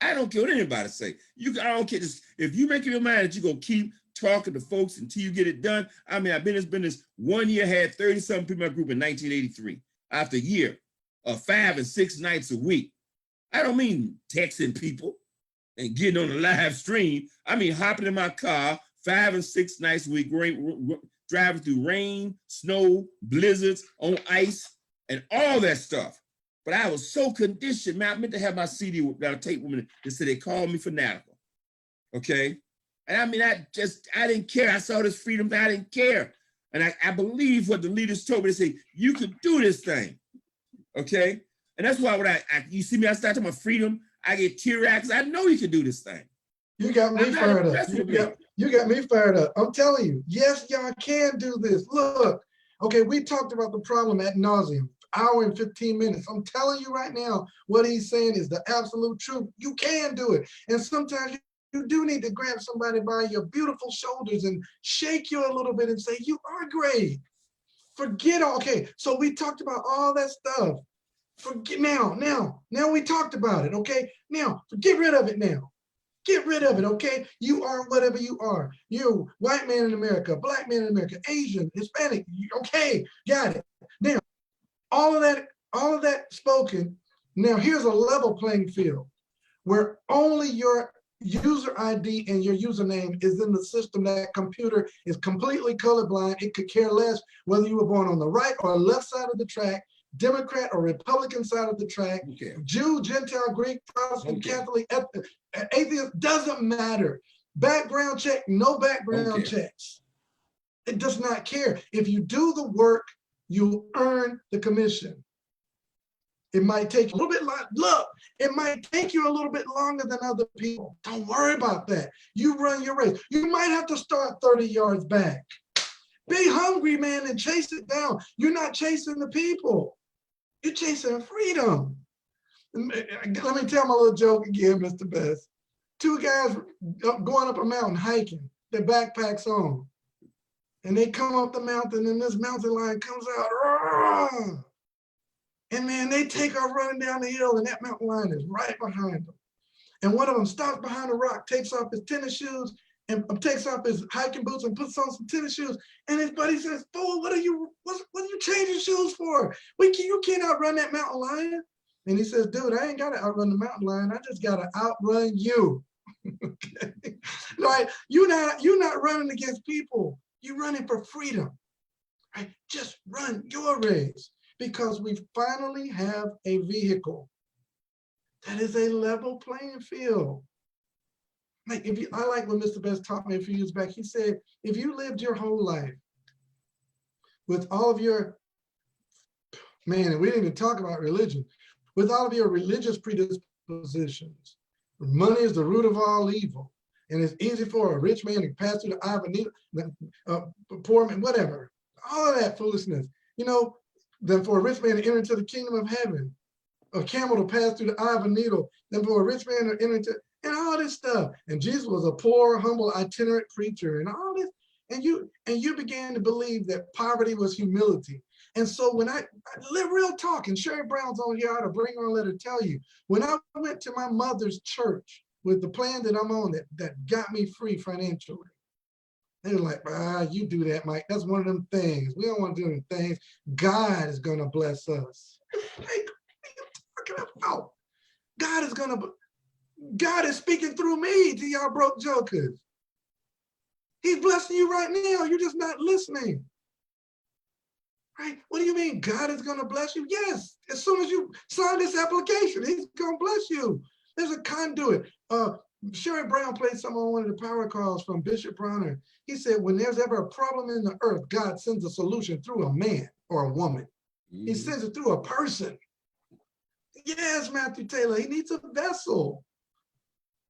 I don't care what anybody say. I don't care. If you make up your mind that you're going to keep talking to folks until you get it done. I mean, I've been in this business 1 year, had 30-something people in my group in 1983. After a year of 5 and 6 nights a week. I don't mean texting people and getting on the live stream. I mean hopping in my car 5 and 6 nights a week, driving through rain, snow, blizzards, on ice, and all that stuff. But I was so conditioned, man. I meant to have my CD that I tape women that said they called me fanatical. Okay? And I mean, I didn't care. I saw this freedom, I didn't care. And I believe what the leaders told me. They say, you could do this thing. Okay? And that's why when you see me, I start talking about freedom, I get teary-eyed because I know you can do this thing. You got me fired up. You got me fired up. I'm telling you, yes, y'all can do this. Look, okay, we talked about the problem ad nauseum, hour and 15 minutes. I'm telling you right now, what he's saying is the absolute truth. You can do it. And sometimes you do need to grab somebody by your beautiful shoulders and shake you a little bit and say, you are great. Forget all, okay, so we talked about all that stuff. Forget now we talked about it, okay? Now, get rid of it now. Get rid of it, okay? You are whatever you are. You're white man in America, black man in America, Asian, Hispanic, okay, got it. Now, all of that spoken, now here's a level playing field where only your user ID and your username is in the system. That computer is completely colorblind. It could care less whether you were born on the right or left side of the track, Democrat or Republican side of the track, okay. Jew, Gentile, Greek, Protestant, okay. Catholic, atheist, doesn't matter. Background check, no background checks. It does not care. If you do the work, you earn the commission. It might take a little bit, look, it might take you a little bit longer than other people. Don't worry about that. You run your race. You might have to start 30 yards back. Be hungry, man, and chase it down. You're not chasing the people. You're chasing freedom. Let me tell my little joke again, Mr. Best. 2 guys going up a mountain hiking, their backpacks on. And they come up the mountain and this mountain lion comes out. Roar! And man, they take off running down the hill and that mountain lion is right behind them. And one of them stops behind a rock, takes off his tennis shoes and takes off his hiking boots and puts on some tennis shoes. And his buddy says, "Fool, what are you changing shoes for? You can't outrun that mountain lion." And he says, "Dude, I ain't got to outrun the mountain lion. I just got to outrun you." Okay? Right? You're not running against people. You're running for freedom. Right? Just run your race. Because we finally have a vehicle that is a level playing field. Like I like what Mr. Best taught me a few years back. He said, if you lived your whole life with all of your, man, and we didn't even talk about religion, with all of your religious predispositions, money is the root of all evil. And it's easy for a rich man to pass through the eye of a needle, poor man, whatever, all of that foolishness, than for a rich man to enter into the kingdom of heaven, a camel to pass through the eye of a needle, than for a rich man to enter into, and all this stuff. And Jesus was a poor, humble, itinerant preacher, and all this. And you began to believe that poverty was humility. And so when I live real talk, and Sherry Brown's on here, I ought to bring her and let her tell you, when I went to my mother's church with the plan that I'm on that got me free financially, they were like, you do that, Mike. That's one of them things. We don't want to do them things. God is going to bless us. Hey, what are you talking about? God is speaking through me to y'all broke jokers. He's blessing you right now. You're just not listening. Right? What do you mean God is going to bless you? Yes. As soon as you sign this application, he's going to bless you. There's a conduit. Sherry Brown played some on one of the power calls from Bishop Bronner. He said, when there's ever a problem in the earth, God sends a solution through a man or a woman. Mm-hmm. He sends it through a person. Yes, Matthew Taylor, he needs a vessel.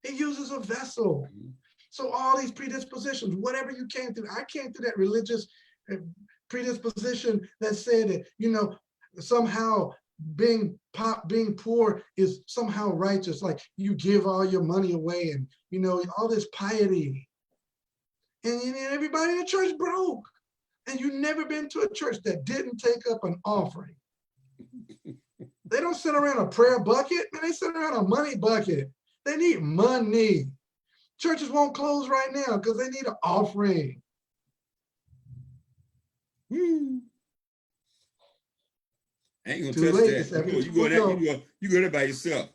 He uses a vessel. Mm-hmm. So all these predispositions, whatever you came through, I came through that religious predisposition that said that, somehow being poor is somehow righteous, like you give all your money away and all this piety. and everybody in the church broke. And you never been to a church that didn't take up an offering. They don't sit around a prayer bucket, man. They sit around a money bucket. They need money. Churches won't close right now because they need an offering. I ain't gonna Too touch late. that. It's after You go there by yourself.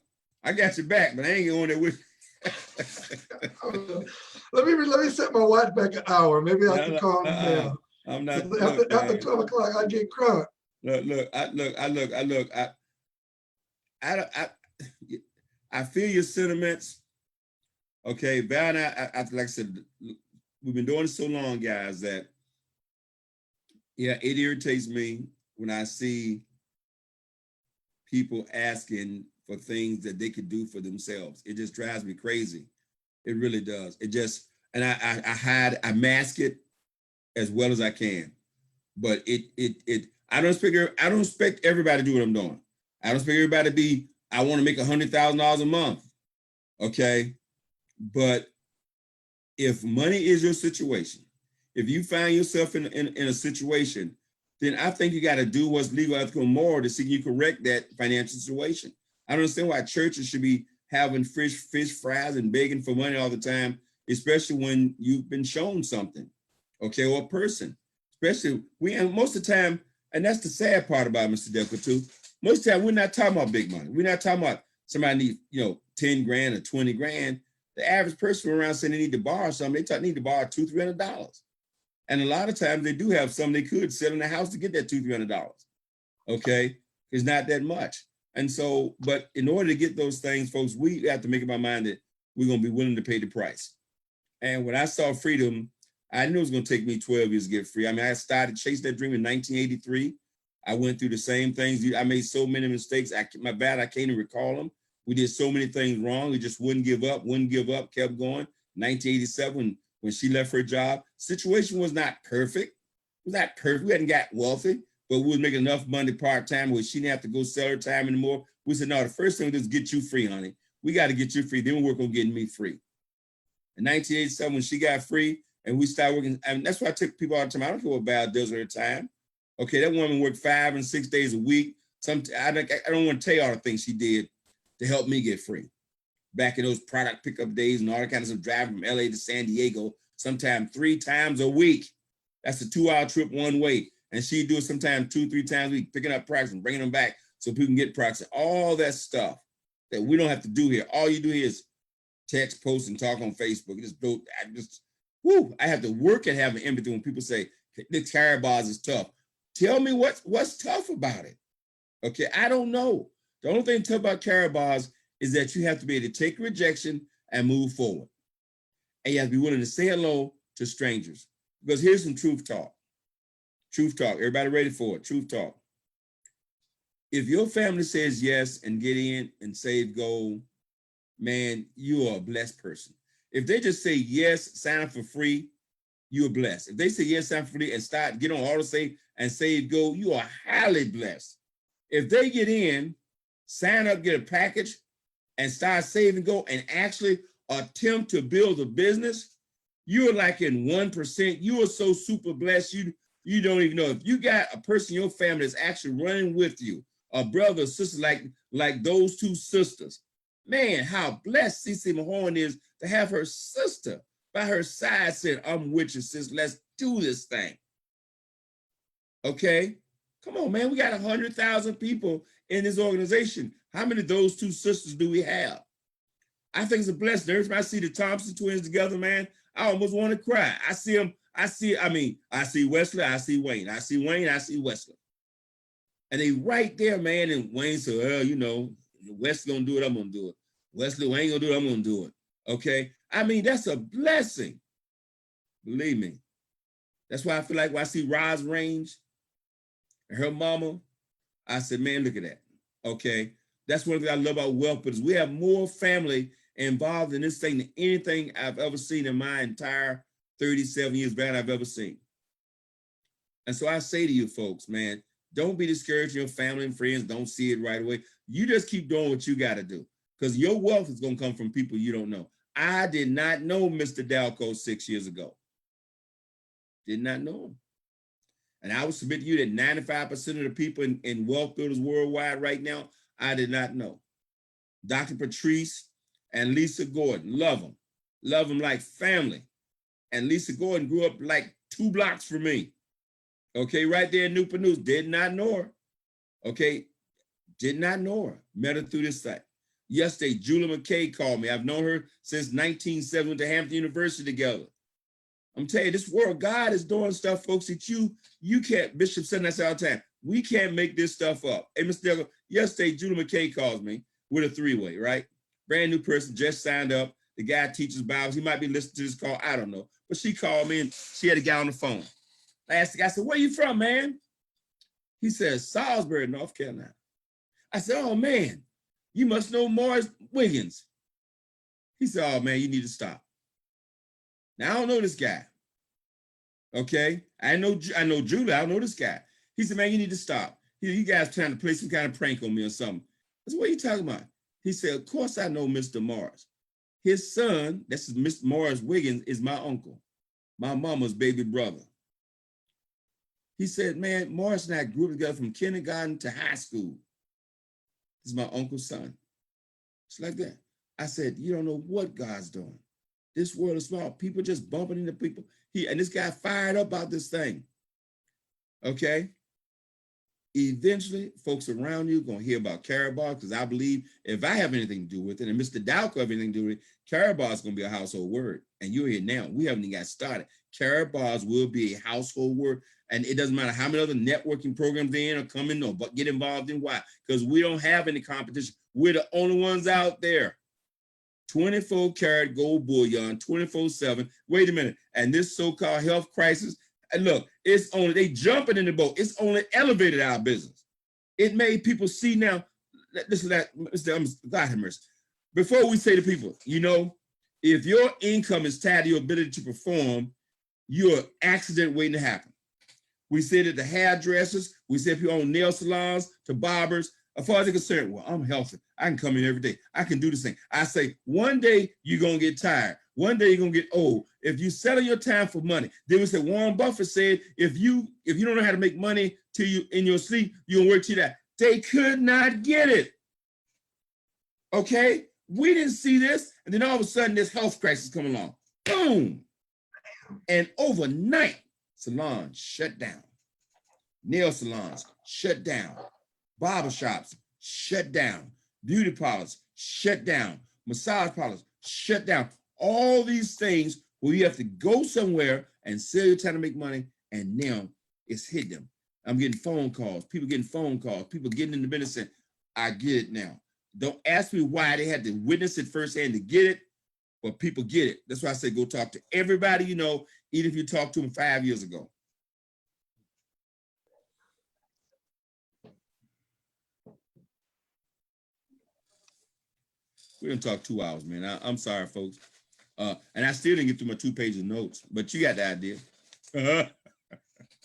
I got your back, but I ain't going there with you. Let me set my watch back an hour. Maybe I can calm down. I'm not. After 12 o'clock, I get crunk. I feel your sentiments. Okay, Val and I, like I said, we've been doing this so long, guys, that yeah, it irritates me when I see people asking for things that they could do for themselves. It just drives me crazy. It really does. It just, and I mask it as well as I can. But I don't expect everybody to do what I'm doing. I don't expect everybody I want to make $100,000 a month. Okay. But if money is your situation, if you find yourself in a situation, then I think you got to do what's legal, ethical, and moral to see you correct that financial situation. I don't understand why churches should be having fish fries and begging for money all the time, especially when you've been shown something, okay, or a person. Especially most of the time, and that's the sad part about Mr. Dalcoe too. Most of the time, we're not talking about big money. We're not talking about somebody need 10 grand or 20 grand. The average person around saying they need to borrow something, they need to borrow $200-300. And a lot of times they do have something they could sell in the house to get that $200-300. Okay, it's not that much. And so, but in order to get those things, folks, we have to make up our mind that we're going to be willing to pay the price. And when I saw freedom, I knew it was going to take me 12 years to get free. I mean, I started chasing that dream in 1983. I went through the same things. I made so many mistakes. I can't even recall them. We did so many things wrong. We just wouldn't give up, kept going. 1987, when she left her job, situation was not perfect. It was not perfect. We hadn't got wealthy, but we were making enough money part-time where she didn't have to go sell her time anymore. We said, no, the first thing is get you free, honey. We got to get you free. Then we work on getting me free. In 1987, when she got free and we started working, and that's why I tell people all the time, I don't care what Val does with her time. Okay, that woman worked 5 and 6 days a week. I don't want to tell you all the things she did to help me get free. Back in those product pickup days and all that kind of stuff, driving from LA to San Diego, sometimes 3 times a week. That's a 2-hour trip one way. And she'd do it sometimes 2-3 times a week, picking up products and bringing them back so people can get products. All that stuff that we don't have to do here. All you do here is text, post, and talk on Facebook. I have to work and have an empathy when people say, the Karatbars is tough. Tell me what's tough about it. Okay, I don't know. The only thing tough about Karatbars is that you have to be able to take rejection and move forward. And you have to be willing to say hello to strangers. Because here's some truth talk. Truth talk. Everybody ready for it? Truth talk. If your family says yes and get in and save gold, man, you are a blessed person. If they just say yes, sign up for free, you are blessed. If they say yes, sign up for free and get on autosave and save gold, you are highly blessed. If they get in, sign up, get a package, and start saving gold and actually attempt to build a business, you're like in 1%. You are so super blessed, you don't even know. If you got a person in your family that's actually running with you, a brother or sister like those 2 sisters, man, how blessed CC Mahorn is to have her sister by her side saying, I'm with you, sis, let's do this thing. Okay? Come on, man, we got 100,000 people in this organization. How many of those 2 sisters do we have? I think it's a blessing. Every time I see the Thompson twins together, man, I almost want to cry. I see them. I see Wesley, I see Wayne. I see Wayne, I see Wesley. And they right there, man, and Wayne said, well, Wesley gonna do it, I'm gonna do it. Wesley Wayne gonna do it, I'm gonna do it. Okay? I mean, that's a blessing. Believe me. That's why I feel like when I see Roz Range and her mama, I said, man, look at that. Okay? That's one thing I love about wealth, but we have more family involved in this thing than anything I've ever seen in my entire 37 years back I've ever seen. And so I say to you folks, man, don't be discouraged. Your family and friends don't see it right away. You just keep doing what you got to do because your wealth is going to come from people you don't know. I did not know Mr. Dalcoe 6 years ago. Did not know him. And I would submit to you that 95% of the people in wealth builders worldwide right now, I did not know. Dr. Patrice and Lisa Gordon, love them like family. And Lisa Gordon grew up like 2 blocks from me. Okay, right there in Newport News, did not know her. Okay, did not know her. Met her through this site. Yesterday, Julia McKay called me. I've known her since 1970, went to Hampton University together. I'm telling you, this world, God is doing stuff, folks, that you can't. Bishop said that all the time. We can't make this stuff up. Hey, Mr. Dalcoe, yesterday, Julia McKay calls me with a 3-way, right? Brand new person, just signed up. The guy teaches Bibles. He might be listening to this call. I don't know. But she called me and she had a guy on the phone. I asked the guy, I said, where you from, man? He says, Salisbury, North Carolina. I said, oh, man, you must know Morris Wiggins. He said, oh, man, you need to stop. Now, I don't know this guy. Okay? I know Julia. I don't know this guy. He said, man, you need to stop. You guys trying to play some kind of prank on me or something. I said, what are you talking about? He said, of course I know Mr. Morris. His son, this is Mr. Morris Wiggins, is my uncle, my mama's baby brother. He said, man, Morris and I grew up together from kindergarten to high school. This is my uncle's son. It's like that. I said, you don't know what God's doing. This world is small. People just bumping into people. And this guy fired up about this thing. Okay? Eventually, folks around you are going to hear about Karatbars, because I believe if I have anything to do with it, and Mr. Dalcoe have anything to do with it, Karatbars is going to be a household word. And you're here now. We haven't even got started. Karatbars will be a household word. And it doesn't matter how many other networking programs they in or come in or get involved in. Why? Because we don't have any competition. We're the only ones out there. 24 karat gold bullion, 24/7. Wait a minute. And this so-called health crisis, and look, it's only, they jumping in the boat. It's only elevated our business. It made people see now, listen to that, Mr. God have mercy. Before we say to people, you know, if your income is tied to your ability to perform, you're an accident waiting to happen. We said that the hairdressers, we said people own nail salons, to barbers. As far as they're concerned, well, I'm healthy. I can come in every day. I can do this thing. I say, one day you're going to get tired. One day you're going to get old. If you settle your time for money, then we said, Warren Buffett said, if you don't know how to make money till you in your sleep, you're going to work till that. They could not get it. Okay? We didn't see this. And then all of a sudden, this health crisis come along. Boom. And overnight, salons shut down. Nail salons shut down. Barbershops shut down. Beauty parlors shut down. Massage parlors shut down. All these things where you have to go somewhere and sell your time to make money, and now it's hitting them. I'm getting phone calls. People getting phone calls. People getting in the business saying, I get it now. Don't ask me why they had to witness it firsthand to get it, but people get it. That's why I say go talk to everybody you know, even if you talked to them 5 years ago. We're gonna talk 2 hours, man. I'm sorry, folks. And I still didn't get through my 2 pages of notes, but you got the idea.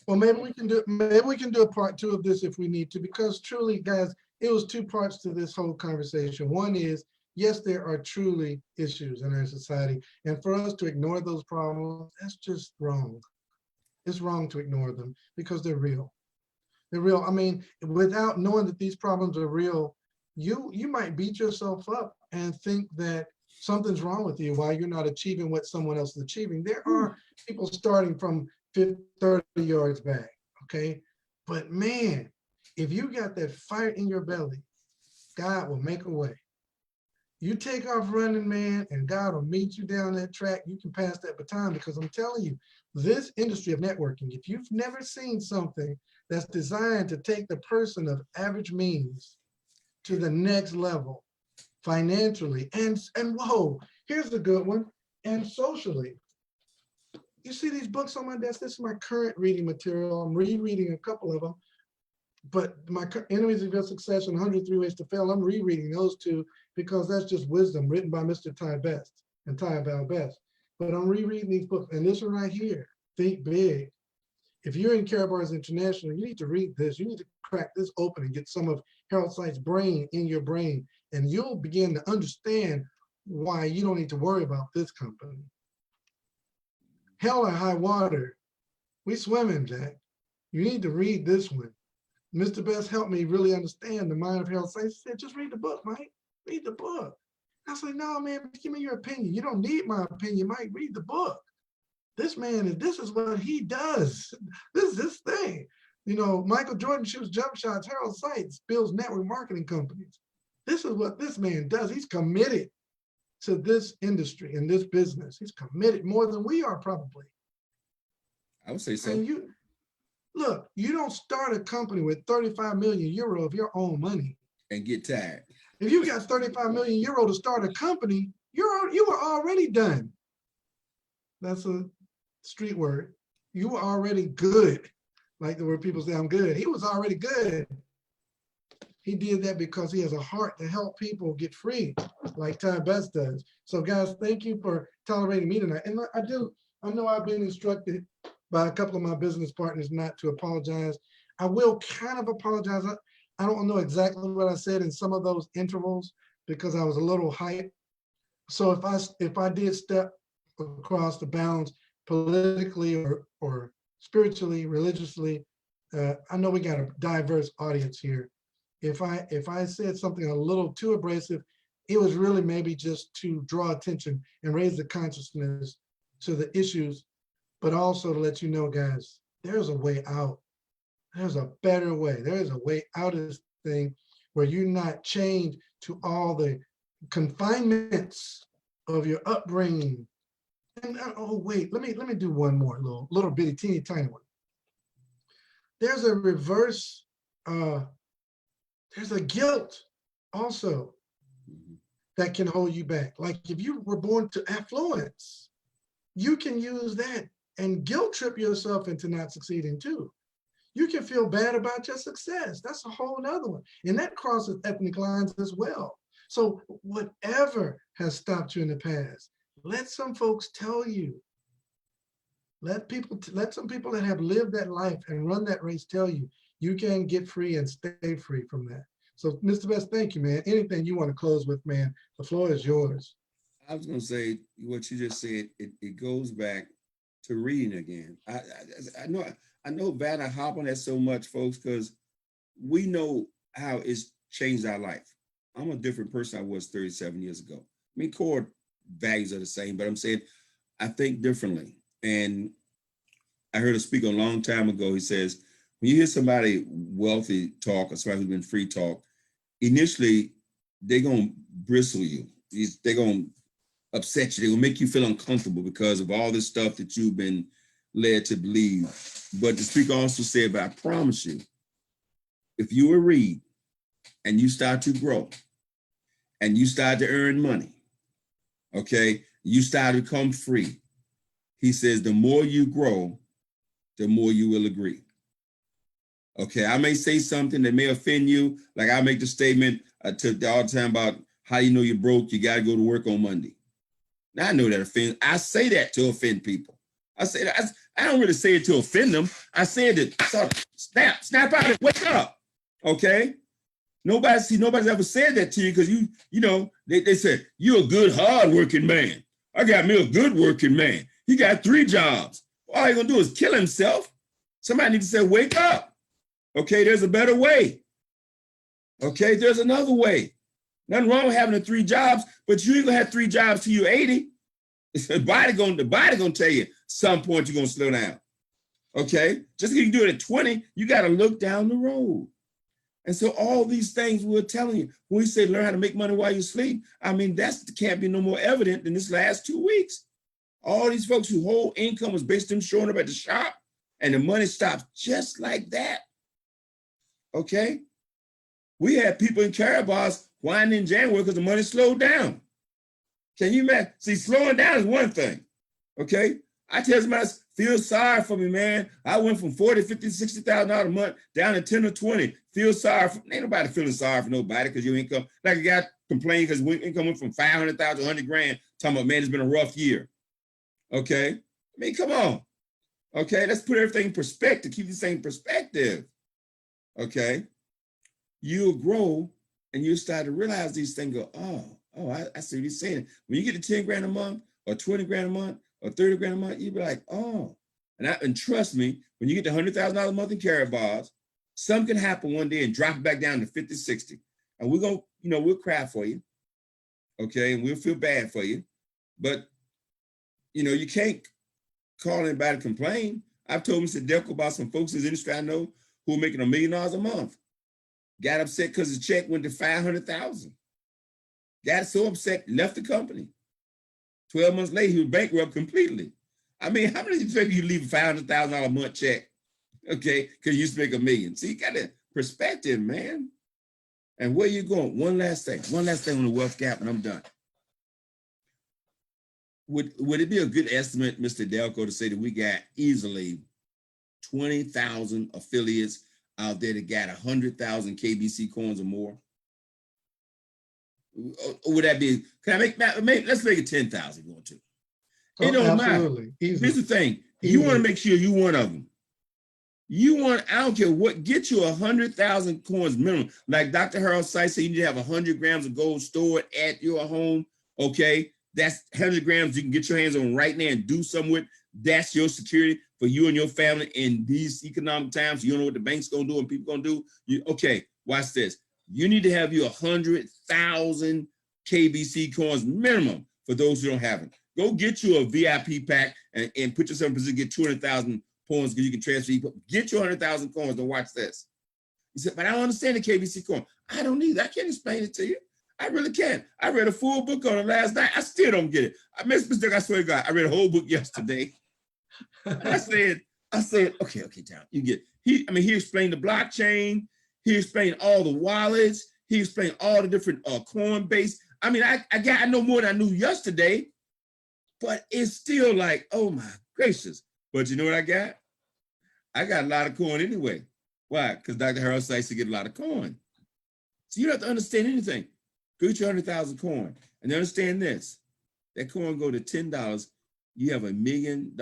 Well, maybe we can do a part 2 of this if we need to, because truly, guys, it was 2 parts to this whole conversation. One is, yes, there are truly issues in our society, and for us to ignore those problems, that's just wrong. It's wrong to ignore them because they're real. They're real. I mean, without knowing that these problems are real, you might beat yourself up and think that something's wrong with you while you're not achieving what someone else is achieving. There are people starting from 30 yards back, okay? But man, if you got that fire in your belly, God will make a way. You take off running, man, and God will meet you down that track. You can pass that baton, because I'm telling you, this industry of networking, if you've never seen something that's designed to take the person of average means to the next level financially, and whoa, here's a good one, and socially. You see these books on my desk? This is my current reading material. I'm rereading a couple of them, but my Enemies of Your Success and 103 Ways to Fail, I'm rereading those 2 because that's just wisdom written by Mr. Ty Best and Ty Val Best. But I'm rereading these books, and this one right here, Think Big. If you're in Karatbars International, you need to read this. You need to crack this open and get some of Harold Sight's brain in your brain, and you'll begin to understand why you don't need to worry about this company. Hell or high water, We swimming, Jack. You need to read this one. Mr. Best helped me really understand the mind of Harold Sainz. He said, just read the book, Mike. Read the book. I said, no, man, give me your opinion. You don't need my opinion, Mike. Read the book. This is what he does. This is his thing. You know, Michael Jordan shoots jump shots. Harold Sainz builds network marketing companies. This is what this man does. He's committed to this industry and this business. He's committed more than we are, probably. I would say so. And you don't start a company with 35 million euro of your own money and get tired. If you got 35 million euro to start a company, you were already done. That's a street word. You were already good. Like the word people say, I'm good. He was already good. He did that because he has a heart to help people get free, like Ty Best does. So guys, thank you for tolerating me tonight. And I know I've been instructed by a couple of my business partners not to apologize. I will kind of apologize. I don't know exactly what I said in some of those intervals because I was a little hyped. So if I did step across the bounds politically or spiritually, religiously, I know we got a diverse audience here. If I said something a little too abrasive, it was really maybe just to draw attention and raise the consciousness to the issues, but also to let you know, guys, there's a way out. There's a better way. There is a way out of this thing where you're not chained to all the confinements of your upbringing. And oh wait, let me do one more little bitty teeny tiny one. There's a reverse. There's a guilt also that can hold you back. Like if you were born to affluence, you can use that and guilt trip yourself into not succeeding too. You can feel bad about your success. That's a whole nother one. And that crosses ethnic lines as well. So whatever has stopped you in the past, let some folks tell you. Let some people that have lived that life and run that race tell you, you can get free and stay free from that. So Mr. Best, thank you, man. Anything you want to close with, man, the floor is yours. I was going to say what you just said. It goes back to reading again. I know Vanna hop on that so much, folks, because we know how it's changed our life. I'm a different person I was 37 years ago. I mean, core values are the same, but I'm saying I think differently. And I heard a speaker a long time ago. He says, when you hear somebody wealthy talk or somebody who's been free talk, initially they're going to bristle you. They're going to upset you. They're going to make you feel uncomfortable because of all this stuff that you've been led to believe. But the speaker also said, but I promise you, if you will read and you start to grow and you start to earn money, okay, you start to become free. He says, the more you grow, the more you will agree. Okay, I may say something that may offend you. Like I make the statement all the time about how you know you're broke, you got to go to work on Monday. Now I know that offends. I say that to offend people. I say that. I don't really say it to offend them. I say it to snap out and wake up. Okay? Nobody's ever said that to you because you know, they said, you're a good, hard-working man. I got me a good working man. He got 3 jobs. All he's gonna do is kill himself. Somebody needs to say, wake up. Okay, there's a better way. Okay, there's another way. Nothing wrong with having the 3 jobs, but you ain't gonna have 3 jobs till you're 80. The body gonna tell you some point you're gonna slow down. Okay, just because you do it at 20, you gotta look down the road. And so all these things we're telling you, when we say learn how to make money while you sleep, I mean, that can't be no more evident than this last 2 weeks. All these folks whose whole income was based on showing up at the shop and the money stops just like that. Okay? We had people in Karatbars whining in January because the money slowed down. Can you imagine? See, slowing down is one thing. Okay? I tell somebody, feel sorry for me, man. I went from 40, 50, $60,000 a month down to 10 or 20. Feel sorry for, ain't nobody feeling sorry for nobody because your income, like a guy complained because income went from 500,000 to 100 grand, talking about, man, it's been a rough year. Okay? I mean, come on. Okay? Let's put everything in perspective, keep this thing in perspective. Okay? You'll grow and you'll start to realize these things, go, I see what he's saying. When you get to 10 grand a month or 20 grand a month, or 30 grand a month, you'd be like, oh, And trust me, when you get the $100,000 a month in Karatbars, something can happen one day and drop it back down to 50, 60. And we're going to, we'll cry for you. Okay. And we'll feel bad for you. But, you can't call anybody to complain. I've told Mr. Dalcoe about some folks in the industry I know who are making $1 million a month. Got upset because his check went to $500,000. Got so upset, left the company. 12 months later, he was bankrupt completely. I mean, how many of you think you leave a $500,000 a month check? Okay, because you used to make $1 million. See, you got that perspective, man. And where you going? One last thing on the wealth gap, and I'm done. Would it be a good estimate, Mr. Dalcoe, to say that we got easily 20,000 affiliates out there that got 100,000 KBC coins or more? Or would that be, let's make it 10,000 if you want to. It don't matter. Here's the thing. You want to make sure you one of them. I don't care what, get you 100,000 coins minimum. Like Dr. Harold Sykes said, you need to have 100 grams of gold stored at your home. Okay. That's 100 grams you can get your hands on right now and do something with. That's your security for you and your family in these economic times. You don't know what the bank's going to do and people going to do. Okay, watch this. You need to have you 100,000 KBC coins minimum for those who don't have it. Go get you a VIP pack and put yourself in position to get 200,000 coins because you can transfer. Get your 100,000 coins and watch this. He said, but I don't understand the KBC coin. I don't either. I can't explain it to you. I really can't. I read a full book on it last night. I still don't get it. I swear to God, I read a whole book yesterday. I said, okay, Tom, you get it. He explained the blockchain. He explained all the wallets. He explained all the different coin base. I know more than I knew yesterday, but it's still like, oh my gracious. But you know what I got? I got a lot of coin anyway. Why? Because Dr. Harold Sykes to get a lot of coin. So you don't have to understand anything. Go get your 100,000 coin. And understand this. That coin go to $10. You have $1 million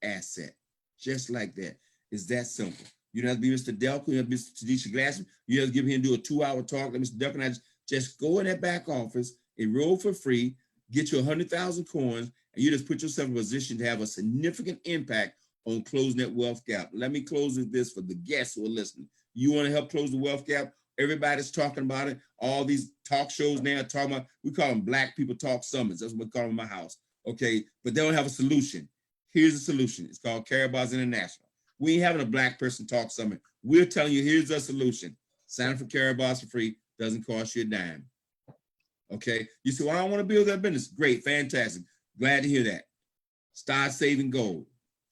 asset. Just like that. It's that simple. You don't have to be Mr. Dalcoe. You don't have to be Mr. Tadisha Glassman. You have to give him do a 2-hour talk. Let Mr. Dalcoe and I just go in that back office, enroll for free, get you 100,000 coins, and you just put yourself in a position to have a significant impact on closing that wealth gap. Let me close with this for the guests who are listening. You want to help close the wealth gap? Everybody's talking about it. All these talk shows now are talking about, we call them Black People Talk Summits. That's what we call them in my house. Okay, but they don't have a solution. Here's the solution. It's called Karatbars International. We ain't having a Black person talk summit. We're telling you, here's the solution. Sign up for Karatbars for free. Doesn't cost you a dime. Okay, you say, well, I don't want to build that business. Great, fantastic. Glad to hear that. Start saving gold.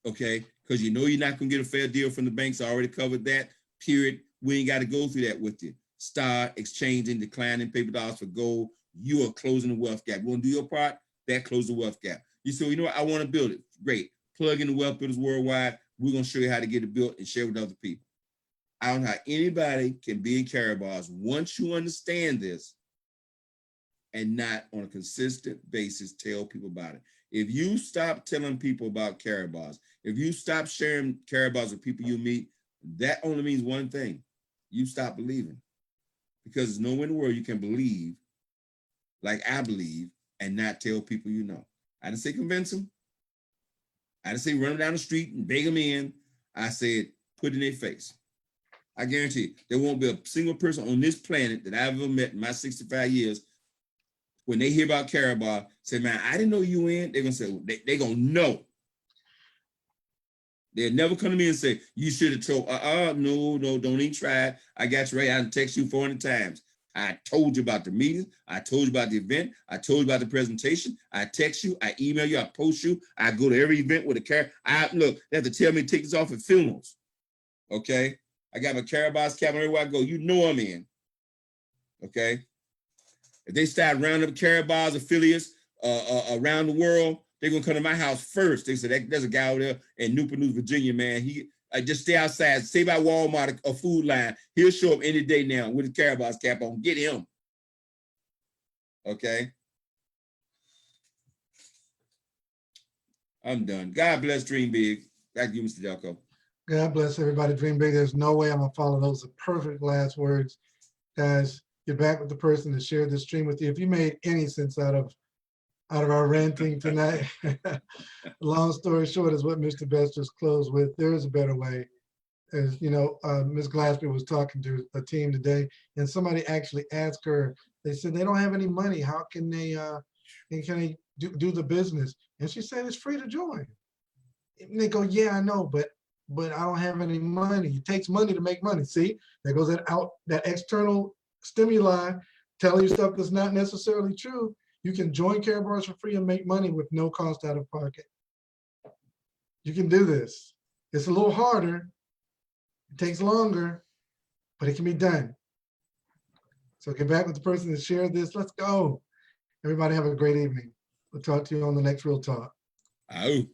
Okay, because you know you're not going to get a fair deal from the banks. I already covered that. Period. We ain't got to go through that with you. Start exchanging declining paper dollars for gold. You are closing the wealth gap. You want to do your part? That closes the wealth gap. You say, you know what? I want to build it. Great. Plug in the Wealth Builders Worldwide. We're going to show you how to get it built and share with other people. I don't know how anybody can be in Karatbars once you understand this and not on a consistent basis tell people about it. If you stop telling people about Karatbars, if you stop sharing Karatbars with people you meet, that only means one thing. You stop believing. Because there's nowhere in the world you can believe like I believe and not tell people you know. I didn't say convince them. I didn't say run them down the street and beg them in. I said put it in their face. I guarantee you, there won't be a single person on this planet that I've ever met in my 65 years when they hear about Karatbars, say, man, I didn't know you in. They're going to say, they're going to know. They'll never come to me and say, you should have told, no, don't even try. I got you right. I text you 400 times. I told you about the meeting. I told you about the event. I told you about the presentation. I text you. I email you. I post you. I go to every event with a look, they have to tell me to take this off at funerals. Okay? I got my Karatbars cap everywhere I go. You know I'm in. Okay? If they start rounding up Karatbars affiliates around the world, they're gonna come to my house first. They said there's a guy over there in Newport News, Virginia, man. He just stay outside, stay by Walmart, a food line. He'll show up any day now with his Karatbars cap on. Get him. Okay. I'm done. God bless Dream Big. Back to you, Mr. Dalcoe. God bless everybody. Dream big. There's no way I'm gonna follow those. The perfect last words, guys. You're back with the person that shared this stream with you. If you made any sense out of out of our ranting tonight. Long story short is what Mr. Best just closed with. There is a better way. As you know, Ms. Glassby was talking to a team today, and somebody actually asked her, they said they don't have any money. How can they do the business? And she said it's free to join. And they go, yeah, I know, but I don't have any money. It takes money to make money. See, there goes that external stimuli telling you stuff that's not necessarily true. You can join Karatbars for free and make money with no cost out of pocket. You can do this. It's a little harder. It takes longer, but it can be done. So get back with the person that shared this. Let's go. Everybody have a great evening. We'll talk to you on the next Real Talk. Oh.